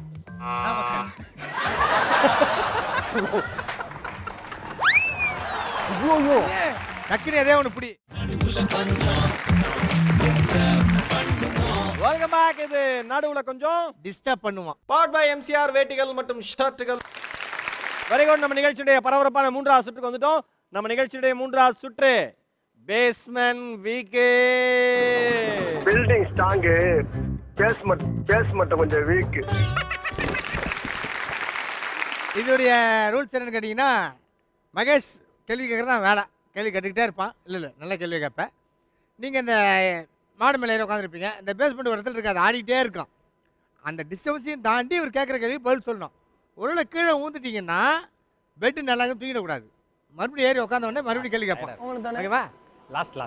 ஐயோ டக்குனு எதே ஒன்று பிடி. Welcome back. இது நடுவுல கொஞ்சம் டிஸ்டர்ப் பண்ணுவான். பார்ட் பை எம்சிஆர் வேட்டிகள் மற்றும் ஷர்ட்டுகள். Very good. நம்ம நிகழ்ச்சியுடைய பரபரப்பான 3வது சுற்றுக்கு வந்துட்டோம். நம்ம நிகழ்ச்சியுடைய 3வது சுற்று பேஸ்மென்ட் வீக்கே. பில்டிங் ஸ்ட்ராங், பேஸ்மென்ட் கொஞ்சம் வீக். இதோடைய ரூல்ஸ் என்னன்னு கேட்டிங்கன்னா, மகேஷ் கேள்வி கேட்குறது தான் வேலை. கேள்வி கேட்டுக்கிட்டே இருப்பான். இல்லை நல்ல கேள்வி கேட்பேன். நீங்கள் இந்த மாடு மேலே உட்காந்துருப்பீங்க. இந்த பேஸ்மெண்ட் ஒரு இடத்துல இருக்காது, ஆடிக்கிட்டே இருக்கும். அந்த டிஸ்டர்பன்ஸையும் தாண்டி இவர் கேட்குற கேள்வி பதில் சொல்லணும். ஒருவேளை கீழே ஊந்துட்டீங்கன்னா பெட்டு நல்லா தூங்கிடக்கூடாது. மறுபடியும் ஏறி உட்காந்தோடனே மறுபடியும் கேள்வி கேட்பான். ஓகேவா? லாஸ்ட்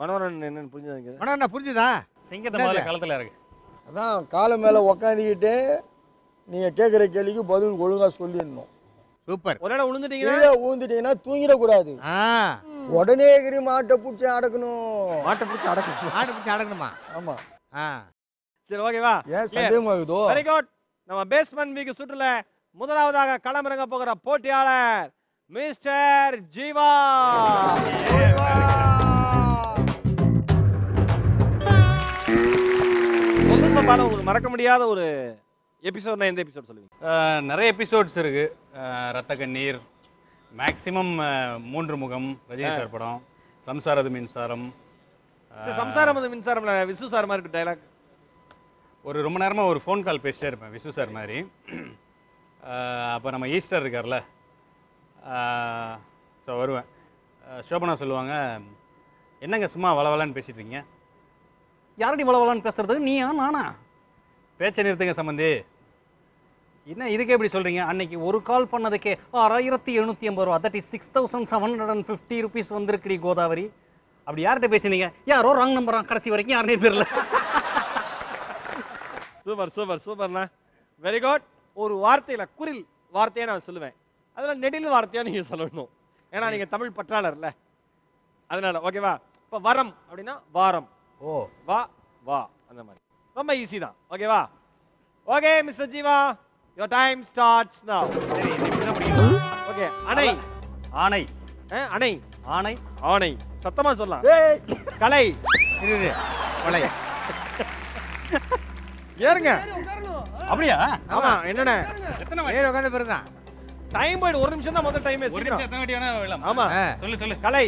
மனோரன் என்னன்னு புரிஞ்சுதாங்க? மனோரன் புரிஞ்சுதா? சிங்கத்தை முதல்ல களத்துல இருக்கு. அதான் காலை மேலே உக்காந்துக்கிட்டு நீங்கள் கேட்குற கேள்விக்கு பதில் ஒழுங்காக சொல்லிடணும். சூப்பர். ஒருவேளை விழுந்துட்டீங்கன்னா கீழே ஊந்துட்டீங்கன்னா தூங்கிடக்கூடாது. உடனே மாட்டை பிடிச்சி அடக்கணும். மாட்டை பிடிச்சி அடக்கணும். மாட்டை பிடிச்சி அடக்கணுமா? ஆமாம். சரி, ஓகேவா? ஏன் சந்தேகமாகுதோ? Very good. நம்ம பேஸ்மென்ட் வீக் சுற்றுல முதலாவதாக களமிறங்க போகிற போட்டியாளர் மிஸ்டர் ஜீவா. சபால உங்களுக்கு மறக்க முடியாத ஒரு எபிசோட்னா எந்த எபிசோட் சொல்லுவீங்க? நிறைய எபிசோட்ஸ் இருக்கு. ரத்த கண்ணீர், மேக்ஸிமம் 3 முகம், ரஜினி சார் படம், சம்சாரது மின்சாரம். சம்சாரம் அது மின்சாரம்ல விசு சார் மாதிரி இருக்கு டைலாக். ஒரு ரொம்ப நேரமாக ஒரு ஃபோன் கால் பேசிட்டே இருப்பேன் விசு சார் மாதிரி. அப்போ நம்ம ஈஸ்டர் இருக்கார்ல, ஸோ வருவேன். சோபனா சொல்லுவாங்க, என்னங்க சும்மா வளவலான்னு பேசிட்டு இருக்கீங்க? யாரடி வளவலான்னு பேசுறது, நீயா நானா? பேச்சை நிறுத்துங்க சம்பந்தி. என்ன இதுக்கே எப்படி சொல்கிறீங்க? அன்னைக்கு ஒரு கால் பண்ணதுக்கே 6750 ரூபா, தட் இஸ் 6750 ருபீஸ் வந்திருக்குடி கோதாவரி. அப்படி யார்கிட்ட பேசினீங்க? யாரோ ராங் நம்பரா, கடைசி வரைக்கும் யாருனே தெரியல. சூப்பர் சூப்பர் சூப்பர்ண்ணா. Very good. ஒரு வார்த்தையில் குரில் வார்த்தையை நான் சொல்லுவேன், அதில் நெடில் வார்த்தையாக நீங்கள் சொல்லணும். ஏன்னா நீங்கள் தமிழ் பற்றாளர்ல, அதனால ஓகேவா? இப்போ வரம் அப்படின்னா வாரம். ஓ வா வா, அந்த மாதிரி ரொம்ப ஈஸி தான். ஓகேவா? Okay mister Jeeva, your time starts நவ. சரி, என்ன படிக்கணும்? ஓகே. அணை. ஆணை. அணை. ஆணை. ஆணை சத்தமா சொல்லலாம். கலை. கொலை. ஏறுங்க. அப்படியா? ஆமா. என்னண்ணே ஏறி உட்காந்து பிறந்தான். டைம் போய்டு. 1 நிமிஷம் தான் மொத்தம் டைம். ஒரு நிமிஷம் எத்தனை வாட்டி வேணா விழலாம். ஆமா. சொல்லு. கலை.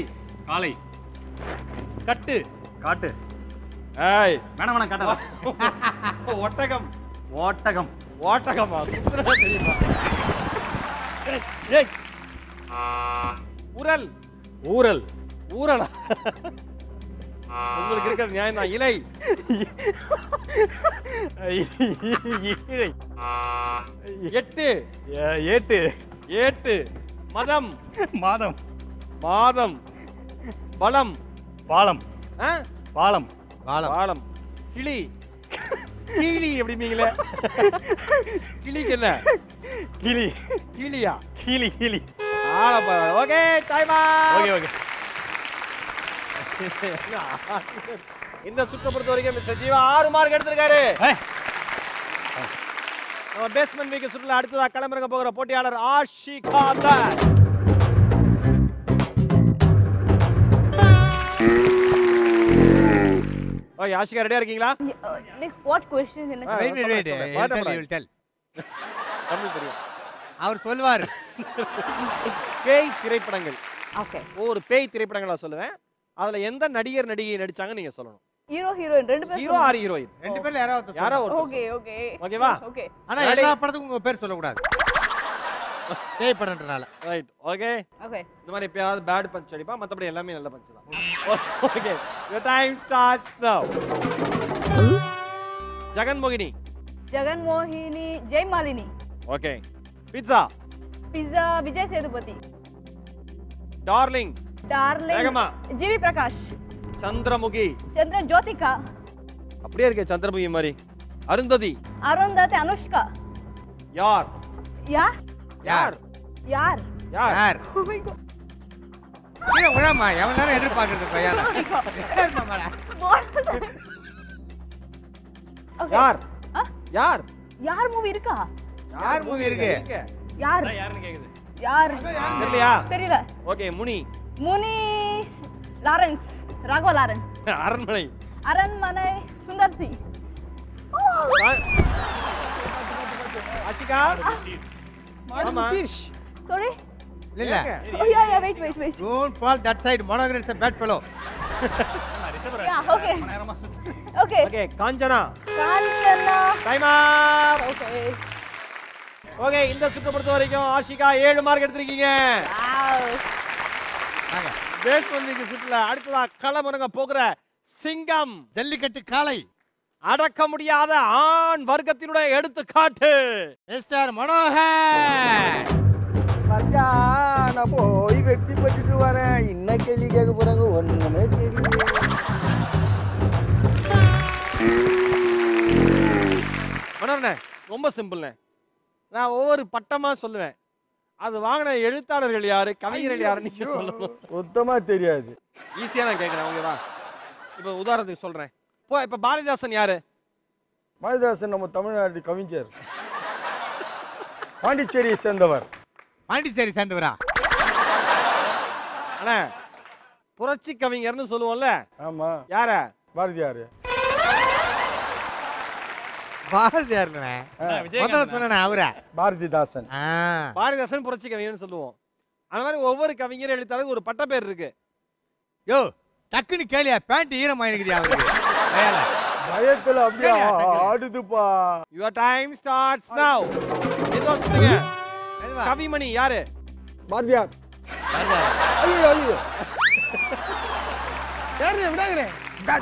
காலை. கட்டு. காட்டு. ஏய் வேணாம் காட்டலாம். ஒட்டகம். ஓட்டகம். ஓட்டகமா? தெரியுமா? ஏய் உரல். ஊரல். ஊரலா? உங்களுக்கு இருக்கிறது நியாயம் தான். இலை. இலை. எட்டு. ஏட்டு. ஏட்டு. மதம். மாதம். மாதம். பலம். பாலம். பாலம். பாலம். கிளி. கிளி எப்படிங்களே? கிளிக்கு என்ன? கிளி. கிளியா? கிளி. Okay, time. ஓகே. இந்த சுற்றை பொறுத்த வரைக்கும் மிஸ்டர் ஜீவா 6 மார்க் எடுத்திருக்காரு. நம்ம பேஸ்மென்ட் வீக் சுற்றுல அடுத்ததா களமிறங்க போகிற போட்டியாளர் ஆஷிகா தார். ஓகே, ஆஷிகா ரெடியா இருக்கீங்களா? What question? Wait. You will tell. Tamil தெரியும். அவர் சொல்லுவாரு. பேய் திரைப்படங்கள். ஓகே. ஒரு பேய் திரைப்படங்களா சொல்லுவேன். அதுல எந்த நடிகர் நடிகை நடிச்சாங்க நீங்க சொல்லணும். ஹீரோ ஹீரோயின் ரெண்டு பேரும். Hero R heroine? ரெண்டு பேர்ல யாரோ ஒரு. Okay okay. ஓகேவா? ஓகே. ஆனா எல்லா படத்துக்கும் உங்க பேர் சொல்ல கூடாது. பேய் படம்ன்றனால. ரைட். ஓகே. ஓகே. இந்த மாதிரி எப்பயாவது பேட் பஞ்ச் அடிப்பா, மத்தபடி எல்லாமே நல்ல பஞ்ச் தான். Okay. Your time starts now. Jaganmohini. Jaganmohini Jayamalini. Okay. Pizza. Pizza Vijay Sethupathi. Darling. Darling வேகமா. ஜிவி பிரகாஷ். சந்திரமுகி. சந்திர ஜோதிகா. அப்படியே இருக்கே சந்திரமுகி மாதிரி. அருந்ததி. அருந்ததி அனுஷ்கா. யார்? யார்? யார்? யார்? யார்? Oh my god. கீழே விழாமா, எவன் நேரம் எதிர்பார்க்கறது பையனா. யார்? யார்? யார் மூவி இருக்கா? யார் மூவி இருக்கு? யார்? யாருன்னு கேக்குது. யார்? தெரியலையா? தெரியல. ஓகே. முனி. முனி லாரன்ஸ். ராகவ லாரன்ஸ். அரண்மனை. அரண்மனை சுந்தர் சி. ஆஷிகா. ஆமா. Sorry. இல்ல. Oh yeah, wait. Don't fall that side. Monogram is a bad fellow. Yeah, okay. Okay. Okay. Kanchana. Kanchana. Time up. Okay. Okay. இந்த சுற்று பொறுத்த வரைக்கும் ஆஷிகா 7 மார்க் எடுத்திருக்கீங்க. Wow. தேஷ்மந்திக்கு சுற்றுல அடுத்ததா களமிறங்க போகிற சிங்கம். ஜல்லிக்கட்டு காளை. அடக்க முடியாத ஆண் வர்க்கத்தினுடைய எடுத்துக்காட்டு மிஸ்டர் மனோகர். மச்சா, நான் போய் வெற்றி பெற்றுட்டு வரேன். இன்ன கேள்வி கேட்க போறாங்க, ஒண்ணுமே தெரியல. மனோர்ண்ணே, ரொம்ப சிம்பிள்ண்ணே. நான் ஒவ்வொரு பட்டமா சொல்லுவேன். அது வாங்கின எழுத்தாளர்கள் யாரு, கவிஞர்கள் யாரு நீங்க சொல்லணும். சுத்தமா தெரியாது. ஈஸியா நான் கேட்கிறேன். ஓகேவா? இப்போ உதாரணத்துக்கு சொல்றேன். இப்ப பாரதிதாசன் யாரு? பாரதிதாசன் நம்ம தமிழ்நாட்டு கவிஞர், பாண்டிச்சேரியை சேர்ந்தவர். பாண்டிச்சேரி சேர்ந்தவரா? அண்ணா, புரட்சி கவிஞர்னு சொல்லுவோம்ல. ஆமா. யார? பாரதியார். பாரதியார் முதல்ல சொன்ன அவரா? பாரதிதாசன். பாரதிதாசன் புரட்சி கவிஞர்னு சொல்லுவோம். அந்த மாதிரி ஒவ்வொரு கவிஞர் எழுத்தாளருக்கு ஒரு பட்ட பேர் இருக்கு. யோ டக்குன்னு கேளியா, பேண்ட் ஈரமாயினுக்குது அவருக்கு. பயத்துல அப்படியே ஆடுதுப்பா. Your time starts now. ஏதோ சொல்லுங்க. கவிமணி யாரு? பாரதியார். ஐயோ யாரு விடாங்கனே?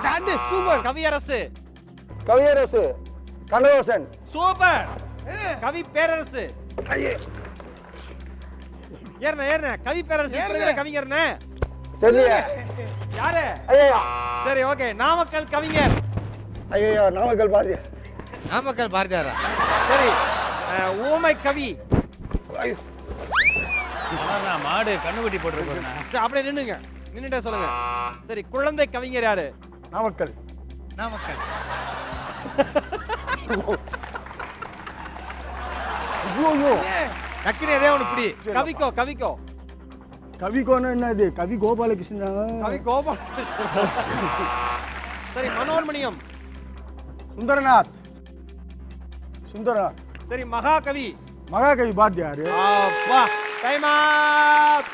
Daddy super. Kaviyarasu. Kaviyarasu Kannadasan. Super. கவி பேரரசு. ஏறன கவி பேரரசு இருக்கிற கவிஞர்னே. சரியா? யாரு? ஐயா. சரி ஓகே. நாமக்கல் கவிஞர். ஐயா நாமக்கல் பாரதியார். நாமக்கல் பாரதியாரா? சரி. ஊமை கவி. நான் மாடு கண்ணுக்குட்டி போட்டுருக்கேன். அப்படியே நின்னுங்க. நின்னுட்டே சொல்லுங்க. சரி, குழந்தை கவிஞர் யாரு? நாமக்கல். நாமக்கல். ஐயோ டக்குன்னு எதே ஒன்று இப்படி. கவிக்கோ. கவிக்கோன்னா என்னது? கவி கோபாலகிருஷ்ணன். கவி கோபாலகிருஷ்ணன். சரி, மனோன்மணியம். சுந்தரநாத். சரி, மகாகவி. மகாகவி பாரதியார். அப்பா, டைம் அப்.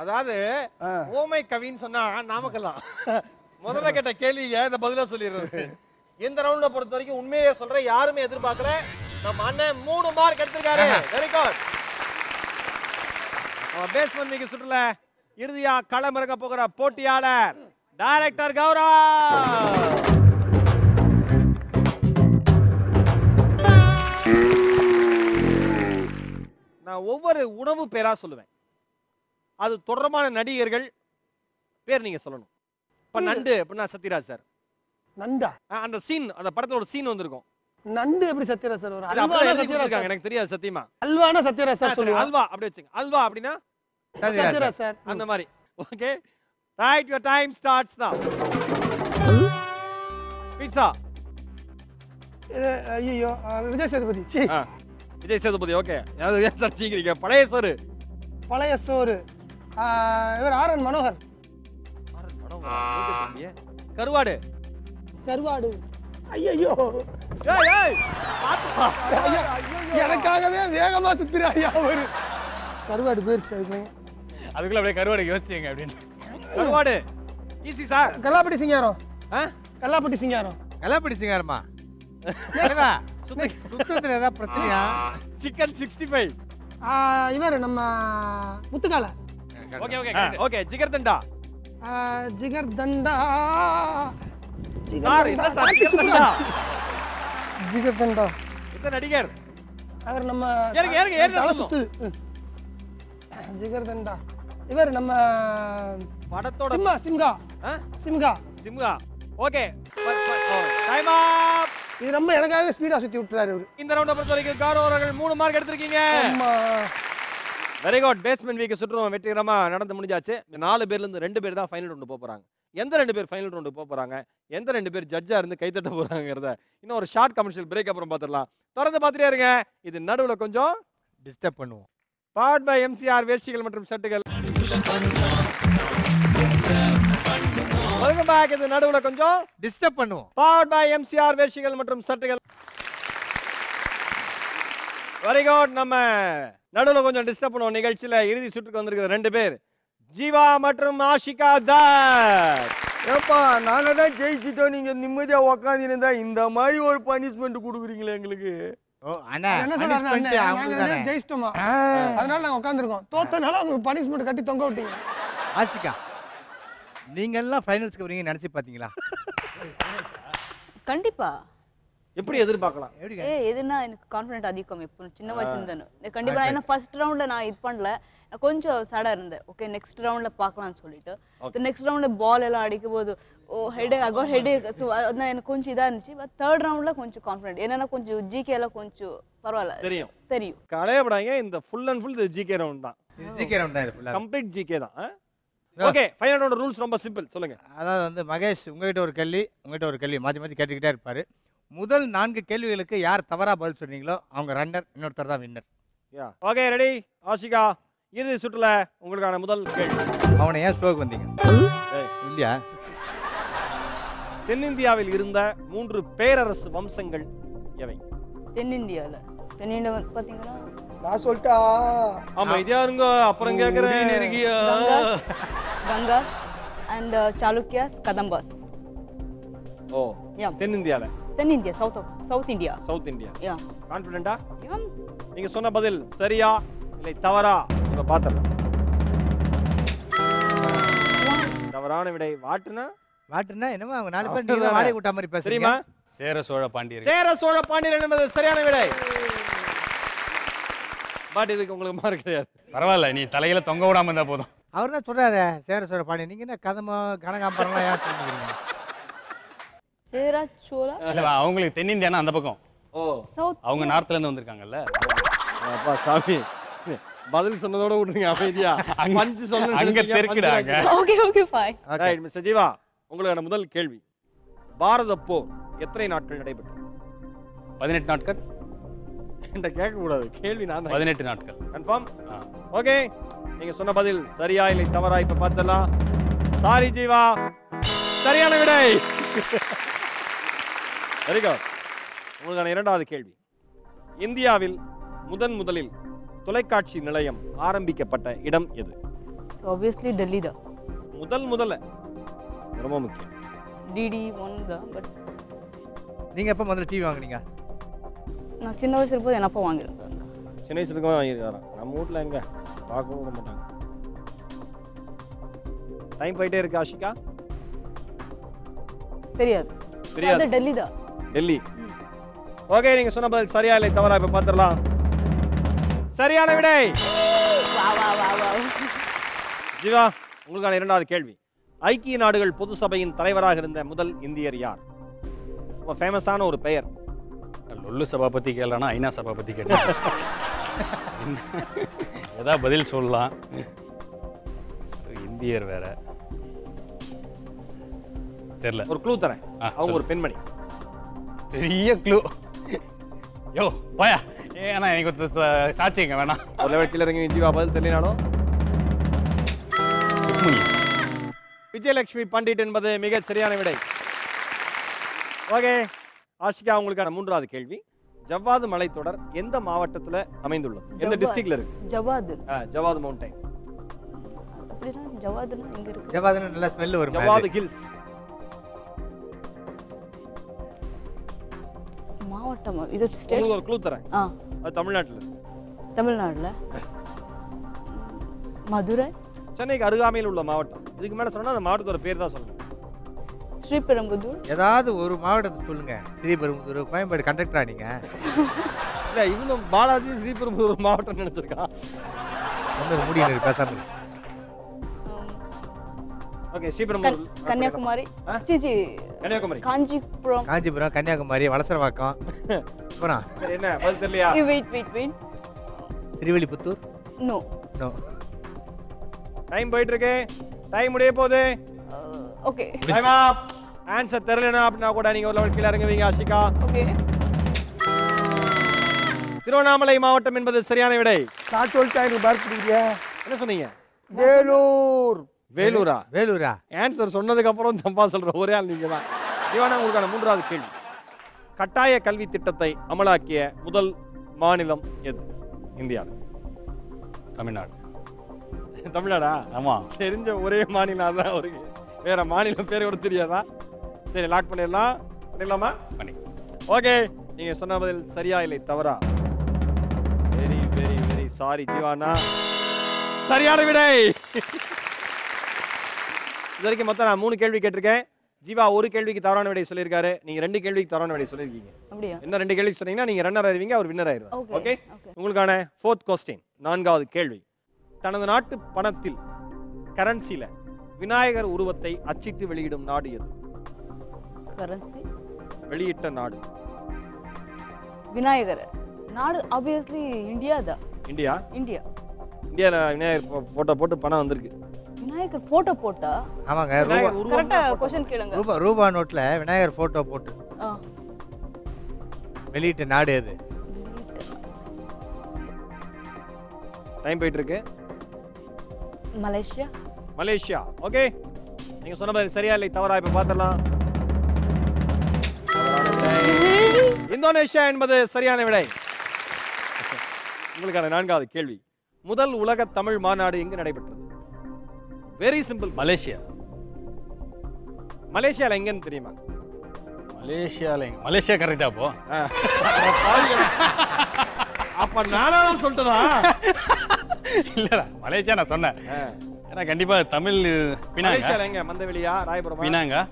அதாவது ஓமை கவின்னு சொன்னா நாமக்கல் தான். முதல்ல கேட்ட கேள்விங்க இந்த பதிலா சொல்லிடுறது. இந்த ரவுண்ட பொறுத்த வரைக்கும் உண்மையே சொல்றேன், யாருமே எதிர்பார்க்கல. நம்ம அண்ணன் 3 மார்க் எடுத்திருக்காரு. Very good. நம்ம பேஸ்மெண்ட் வீக் சுற்றுல இறுதியா களமிறங்க போகிற போட்டியாளர் டைரக்டர் கௌரவ். நான் ஒவ்வொரு உணவு பேரா சொல்லுவேன். அது தொடர்பான நடிகர்கள் பேர் நீங்க சொல்லணும். இப்ப நண்டு அப்படின்னா சத்யராஜ் சார். நண்டா? அந்த சீன், அந்த படத்துல ஒரு சீன் வந்திருக்கும். நண்டு எப்படி சத்யராஜ் சார் வரும்? அல்வா எழுதி கொடுத்திருக்காங்க, எனக்கு தெரியாது சத்தியமா. அல்வானா சத்யராஜ் சார் சொல்லுவாங்க. அல்வா அப்படி வச்சுங்க. அல்வா அப்படினா சத்யராஜ் சார். அந்த மாதிரி. Okay, right. Your time starts நவ. பீட்சா. ஐயோ, விஜய் சேதுபதி. விஜய் சேதுபதி. ஓகே, யாவது சார் சீக்கிரீங்க. பழைய சோறு. பழைய சோறு. இவர் ஆர்என் மனோகர். கருவாடு. கருவாடு. ஐயோ ஏய் ஏய் பாத்துப்பா. எனக்காகவே வேகமா சுத்துறாயா அவரு. கருவாடு போயிருச்சு அதுக்கு. அதுக்குள்ள அப்படியே கருவாடு யோசிச்சீங்க அப்படின்னு. கருவாடு ஈஸி சார். கல்லாப்பட்டி சிங்காரம். ஆ கல்லாப்பட்டி சிங்காரம். கல்லாப்பட்டி சிங்காரமா? சுத்தத்துல ஏதாவது பிரச்சனையா? சிக்கன் 65. இவர் நம்ம முத்துக்கால. ஓகே ஓகே ஓகே ஜிகர் தண்டா. ஜிகர் தண்டா. சார் என்ன சார் ஜிகர் தண்டா? ஜிகர் தண்டா. இந்த நடிகர் அவர் நம்ம ஏறுங்க சுத்து. ஜிகர் தண்டா. இவர் நம்ம படத்தோட சிம்கா. சிம்கா. சிம்கா. ஓகே டைம் அப். இது ரொம்ப எனக்காகவே ஸ்பீடா சுத்தி விட்டுறாரு இவரு. இந்த ரவுண்ட பொறுத்த வரைக்கும் கௌரவ் அவர்கள் 3 மார்க் எடுத்திருக்கீங்க. Very good. பேஸ்மென்ட் வீக் சுற்றுவோம் வெற்றிகரமா நடந்து முடிஞ்சாச்சு. 4 பேர்ல இருந்து 2 பேர் தான் ஃபைனல் ரவுண்ட் போக போறாங்க. எந்த 2 பேர் ஃபைனல் ரவுண்ட் போக போறாங்க, எந்த 2 பேர் ஜட்ஜா இருந்து கைத்தட்ட போறாங்கறத இன்னும் ஒரு ஷார்ட் கமர்ஷியல் பிரேக் அப்புறம் பார்த்துடலாம். தொடர்ந்து பார்த்துட்டே இருங்க. இது நடுவுல கொஞ்சம் டிஸ்டர்ப் பண்ணுவோம். பார்ட் பை எம்சிஆர் வேஷ்டிகள் மற்றும் ஷர்ட்டுகள். Welcome back. இது நடுவுல கொஞ்சம் டிஸ்டர்ப் பண்ணுவோம். பார்ட் பை எம்சிஆர் வேஷ்டிகள் மற்றும் ஷர்ட்டுகள். Very good. நம்ம நடுவுல கொஞ்சம் டிஸ்டர்ப் பண்ணுவோம் நிகழ்ச்சியில இறுதி சுற்றுக்கு வந்திருக்கிற 2 பேர் ஜீவா மற்றும் ஆஷிகா தத். ஏப்பா நாங்க தான் ஜெயிச்சிட்டோம், நீங்க நிம்மதியா உக்காந்துருந்தா இந்த மாதிரி ஒரு பனிஷ்மெண்ட் கொடுக்குறீங்களே எங்களுக்கு. ஓ அண்ணா என்ன punishment சொல்றாங்க? அவங்களுக்கு நாங்க தானே. ஜெயிச்சிட்டோமா? அதனால நாங்க உட்கார்ந்திருக்கோம். தோத்தனால அவங்க பனிஷ்மென்ட் கட்டி தொங்க விட்டீங்க. ஆஷிகா நீங்க எல்லாம் ஃபைனல்ஸ்க்கு வரீங்க நினைச்சு பாத்தீங்களா? கண்டிப்பா. எப்படி எதிர்பார்க்கலாம்? எதுனா எனக்கு கான்ஃபிடென்ட் அதிகம். இப்போ சின்ன வயசுல இருந்து கண்டிப்பா. ஏன்னா ஃபர்ஸ்ட் ரவுண்ட்ல நான் இது பண்ணல, கொஞ்சம் சடா இருந்தேன். ஓகே நெக்ஸ்ட் ரவுண்ட்ல பார்க்கலாம்னு சொல்லிட்டு நெக்ஸ்ட் ரவுண்ட்ல பால் எல்லாம் அடிக்கும் போது ஹெடேக். ஸோ அதான் எனக்கு கொஞ்சம் இதா இருந்துச்சு. பட் தேர்ட் ரவுண்ட்ல கொஞ்சம் கான்ஃபிடென்ட். என்னன்னா கொஞ்சம் ஜிகே எல்லாம் கொஞ்சம் பரவாயில்ல தெரியும். கலையப்படாங்க. இந்த full and full GK round தான். ஜிகே ரவுண்ட் தான் இது ஃபுல்லா. கம்ப்ளீட் ஜிகே தான். ஓகே ஃபைனல் ரவுண்ட் ரூல்ஸ் ரொம்ப சிம்பிள். சொல்லுங்க. அதாவது வந்து மகேஷ் உங்ககிட்ட ஒரு கேள்வி, உங்ககிட்ட ஒரு கேள்வி மாற்றி மாற்றி கேட்டுக்கிட்டே இருப்பாரு. முதல் 4 கேள்விகளுக்கு யார் தவறா பதில் சொன்னீங்களோ அவங்க ரன்னர், இன்னொருத்தர் தான் வின்னர். Okay ready Ashika? இறுதி சுற்றுல உங்களுக்கான முதல் கேள்வி. அவனை ஏன் ஷோக்கு வந்தீங்க? இல்லையா? தென்னிந்தியாவில் இருந்த 3 பேரரசு வம்சங்கள் எவை? தென்னிந்தியாவில் பார்த்தீங்கன்னா நான் சொல்லிட்டா. ஆமா இதே இருங்க அப்புறம் கேக்குறேன். கங்கா அண்ட் சாளுக்கியாஸ் கதம்பாஸ். ஓ தென்னிந்தியால. தென்னிந்தியா south India. South India. Yeah கான்ஃபிடென்ட்டா? நீங்க சொன்ன பதில் சரியா இல்லை தவறா? இப்ப பாத்துறோம். தவறான விடை. வாட்டுனா என்னமா அவங்க 4 பேர் நீங்க வாடகை கூட்ட மாதிரி பேசுறீங்க. தெரியுமா? சேர சோழ பாண்டியர். சேர சோழ பாண்டியர் என்பது சரியான விடை. பட் இதுக்கு உங்களுக்கு மார்க் கிடையாது. பரவாயில்ல, நீ தலையில தொங்க விடாம இருந்தா போதும். அவர் தான் சொல்றாரு சேர சோழ பாண்டியர். நீங்க என்ன கதமா கனகாம்பரம்லாம் ஏன் சொல்றீங்க? சேர சோழ இல்ல அவங்களுக்கு தென்னிந்தியானா அந்த பக்கம். ஓ அவங்க நார்த்ல இருந்து வந்திருக்காங்கல்ல. அப்பா சாமி பதில் சொன்னதோட விட்டுருங்க அமைதியா. பஞ்சு சொன்ன அங்க தெற்குடாங்க. Okay fine. Right mister Jeeva உங்களுக்கான முதல் கேள்வி. பாரத போர் எத்தனை நாட்கள் நடைபெற்றது? 18 நாட்கள். என்கிட்ட கேட்க கூடாது கேள்வி. நான் 18 நாட்கள். கன்ஃபார்ம்? ஓகே நீங்க சொன்ன பதில் சரியா இல்லை தவறா இப்ப பார்த்தலாம். சாரி ஜீவா, சரியான விடை. Very good. உங்களுக்கான இரண்டாவது கேள்வி. இந்தியாவில் முதலில் தொலைக்காட்சி நிலையம் ஆரம்பிக்கப்பட்ட இடம் எது? ஆப்வியஸ்லி டெல்லி தான். முதல்ல ரொம்ப முக்கியம். DD1 தான். பட் நீங்க எப்ப முதல்ல டிவி வாங்குனீங்க? நான் சின்ன வயசுல இருக்கும்போது என் அப்பா வாங்கியிருக்காங்க. சின்ன வயசுல இருக்கும்போது வாங்கியிருக்காராம். நம்ம வீட்ல எங்க பார்க்க கூட மாட்டாங்க. டைம் போயிட்டே இருக்கு ஆஷிகா. தெரியாது. அது டெல்லி தான். டெல்லி. ஓகே நீங்க சொன்ன பதில் சரியா இல்லை தவறா இப்ப பாத்துறலாம். சரியான விடை. ஜீவா உங்களுக்கான இரண்டாவது கேள்வி. ஐக்கிய நாடுகள் பொது சபையின் தலைவராக இருந்த முதல் இந்தியர் யார்? ரொம்ப ஃபேமஸான ஒரு பெயர். லொல்லு சபாபதி கேள்றானா ஐநா சபாபதி கேட்டேன். ஏதாவது பதில் சொல்லலாம். இந்தியர் வேற தெரியல. ஒரு க்ளூ தரேன். அவங்க ஒரு பெண்மணி. பெரிய க்ளூ. யோ போயா. ஏன்னா எனக்கு சாட்சிங்க வேணாம். ஒரு லெவல் கீழே இறங்கி ஜீவா பதில் தெரியனாலும். விஜயலட்சுமி பண்டிட் என்பது மிகச் சரியான விடை. ஓகே ஆஷிகா உங்களுக்கான மூன்றாவது கேள்வி. ஜவ்வாது மலைத்தொடர் எந்த மாவட்டத்துல அமைந்துள்ளது? எந்த டிஸ்ட்ரிக்ட்ல இருக்கு? ஜவாது. ஜவாது மவுண்டைன். அப்படினா ஜவாதுல எங்க இருக்கு? ஜவாதுல நல்ல ஸ்மெல் வரும். ஜவாது ஹில்ஸ். மாவட்டம் இது ஸ்டேட். உங்களுக்கு ஒரு க்ளூ தரேன். அது தமிழ்நாட்டுல இருக்கு. தமிழ்நாட்டுல மதுரை. சென்னைக்கு அருகாமையில் உள்ள மாவட்டம். இதுக்கு மேல சொன்னா அந்த மாவட்டத்தோட பேர் தான் சொல்லணும். ஸ்ரீபெரும்புதூர். ஏதாவது ஒரு மாவட்டத்தை சொல்லுங்க. ஸ்ரீபெரும்புதூர், கோயம்பேடு கண்டக்டரா நீங்க? இல்ல இவனும் பாலாஜி ஸ்ரீபெரும்புதூர் மாவட்டம் நினைச்சிருக்கான். ஒண்ணு முடியல பேசாம. ஓகே ஸ்ரீபெரும்புதூர். கன்னியாகுமரி. சிச்சி கன்னியாகுமரி. காஞ்சிபுரம். காஞ்சிபுரம், கன்னியாகுமரி, வலசரவாக்கம். அப்புறம் சரி என்ன பதில் தெரியலையா? வெயிட். ஸ்ரீவில்லிபுத்தூர். நோ. டைம் போயிட்டு இருக்கு. டைம் முடிய போகுது. ஓகே. டைம் அப். ஆன்சர் தெரியலனா அப்படினா கூட நீங்க ஒரு லெவல் கீழ இறங்குவீங்க ஆஷிகா. ஓகே. திருவண்ணாமலை மாவட்டம் என்பது சரியான விடை. நான் சொல்லிட்டேன் எனக்கு பார்த்துட்டீங்க. என்ன சொன்னீங்க? வேலூர். வேலூரா? ஆன்சர் சொன்னதுக்கு அப்புறம் தப்பா சொல்ற ஒரே ஆள் நீங்க தான். இவனா உங்களுக்கான மூன்றாவது கேள்வி. கட்டாய கல்வி திட்டத்தை அமலாக்கிய முதல் மாநிலம் எது இந்தியாவில்? தமிழ்நாடு. தமிழ்நாடா? ஆமா. தெரிஞ்ச ஒரே மாநிலம் அதான் ஒரு வேற மாநிலம் பேர் கூட தெரியாதா? சரி லாக் பண்ணிடலாம். பண்ணிடலாமா? பண்ணி. ஓகே நீங்க சொன்ன பதில் சரியா இல்லை தவறா? Very very very sorry Jeevana. சரியான விடை. இது வரைக்கும் மொத்தம் நான் 3 கேள்வி கேட்டிருக்கேன். ஜீவா ஒரு கேள்விக்கு தவறான விடை சொல்லியிருக்காரு. நீங்க 2 கேள்விக்கு தவறான விடை சொல்லியிருக்கீங்க. அப்படியா? என்ன 2 கேள்வி சொன்னீங்கன்னா நீங்க ரன்னர் ஆயிருவீங்க, அவர் வின்னர் ஆயிருவார். ஓகே உங்களுக்கான 4th கொஸ்டின், 4வது கேள்வி. தனது நாட்டு பணத்தில் கரன்சில விநாயகர் உருவத்தை அச்சிட்டு வெளியிடும் நாடு எது? கரன்சி வெளியிட்ட நாடு. விநாயகர் நாடு ஆப்வியஸ்லி இந்தியா தான். இந்தியா? இந்தியால விநாயகர் போட்டோ போட்டு பணம் வந்திருக்கு. விநாயகர் போட்டோ போட்டா? ஆமாங்க. கரெக்ட்டா क्वेश्चन கேளுங்க. ரூபா நோட்ல விநாயகர் போட்டோ போட்டு வெளியிட்ட நாடு எது? டைம் போயிட்டு இருக்கு. மலேசியா. ஓகே நீங்க சொன்ன பதில் சரியா இல்லை தவறா இப்ப பாத்துறலாம். இந்தோனேஷியா என்பது சரியான விடை. உங்களுக்கான 4வது கேள்வி. முதல் உலக தமிழ் மாநாடு எங்கு நடைபெற்றது? Very simple. மலேசியால எங்கன்னு தெரியுமா? மலேசியா கரெக்டா போ. அப்ப நானா சொல்லிட்டதா? இல்லடா மலேசியா நான் சொன்னேன். ஏன்னா கண்டிப்பா தமிழ். மலேசியால எங்க? மந்தவெளியா? ராயபுரமா? பினாங்கா.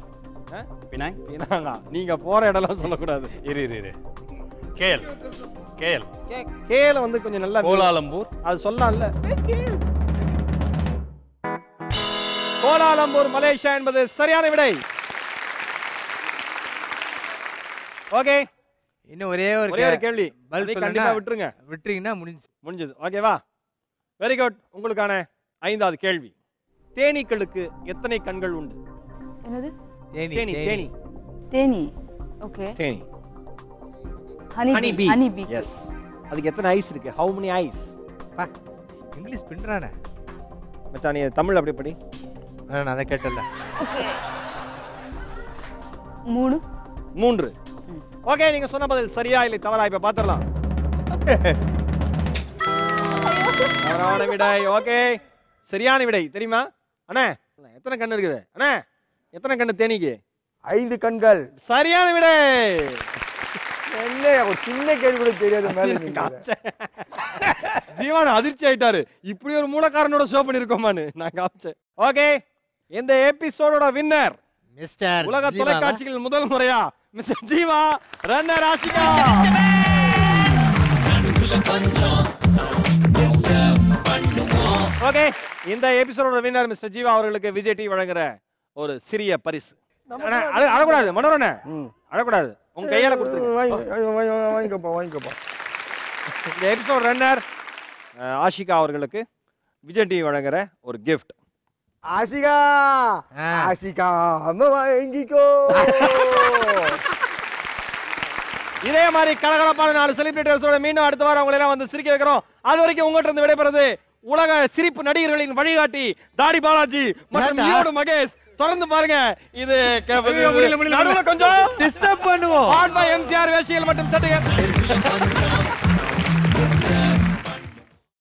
நீங்க போற இடம்லாம் சொல்லக்கூடாது. இரு கேஎல் வந்து கொஞ்சம் நல்லா கோலாலம்பூர். அது சொல்லலாம்ல. கோலாலம்பூர் மலேசியா என்பது சரியான விடை. ஓகே இன்னும் ஒரே ஒரு கேள்வி. அதை கண்டிப்பா விட்டுருங்கன்னா முடிஞ்சது. ஓகேவா? Very good. உங்களுக்கான 5வது கேள்வி. தேனீக்களுக்கு எத்தனை கண்கள் உண்டு? என்னது? தேனி. ஓகே. தேனி. ஹனி பீ. எஸ். அதுக்கு எத்தனை ஐஸ் இருக்கு? How many eyes? இங்கிலீஷ் பின்றானே மச்சான். நீ தமிழ் அப்படி படி. நான் அதை கேட்டல. 3. ஓகே நீங்க சொன்ன பதில் சரியா இல்லை தவறா இப்ப பாத்துறலாம். தவறான விடை. ஓகே சரியான விடை. தெரியுமா அண்ணே எத்தனை கண்ணு இருக்குது? அண்ணே எத்தனை கண்ணு தேனிக்கு? 5 கண்கள். சரியான விடை. என்ன ஒரு சின்ன கேள்வி கூட தெரியாது. ஜீவான் அதிர்ச்சி ஆயிட்டாரு. இப்படி ஒரு மூலக்காரனோட ஷோ பண்ணிருக்கோமான்னு நான் காமிச்சேன். ஓகே இந்த எபிசோடோட வின்னர் மிஸ்டர் உலக தொலைக்காட்சியில் முதல் முறையா mister Jeeva, runner Ashika. Okay இந்த எபிசோடோட வின்னர் மிஸ்டர் ஜீவா அவர்களுக்கு விஜய் டிவி வழங்குற ஒரு சிறிய பரிசு. அழக்கூடாது மனோரண்ண, அழக்கூடாது. உங்க கையால வாங்கிக்கப்பா. இந்த எபிசோட் ரன்னர் ஆஷிகா அவர்களுக்கு விஜய் டிவி வழங்குற ஒரு கிஃப்ட். ஆஷிகா வாங்கிக்கோ. இதே மாதிரி கலகலப்பான 4 செலிபிரிட்டிஸோட மீண்டும் அடுத்த வாரம் உங்களை எல்லாம் வந்து சிரிக்க வைக்கிறோம். அது வரைக்கும் உங்ககிட்ட இருந்து விடைபெறுவது உலக சிரிப்பு நடிகர்களின் வழிகாட்டி தாடி பாலாஜி மற்றும் ஈரோடு மகேஷ். தொடர்ந்து பாருங்க. இது நடுவுல கொஞ்சம் டிஸ்டர்ப் பண்ணுவோம். ஆன் பை எம்சிஆர் வேஷியல் மற்றும் சட்டைகள்.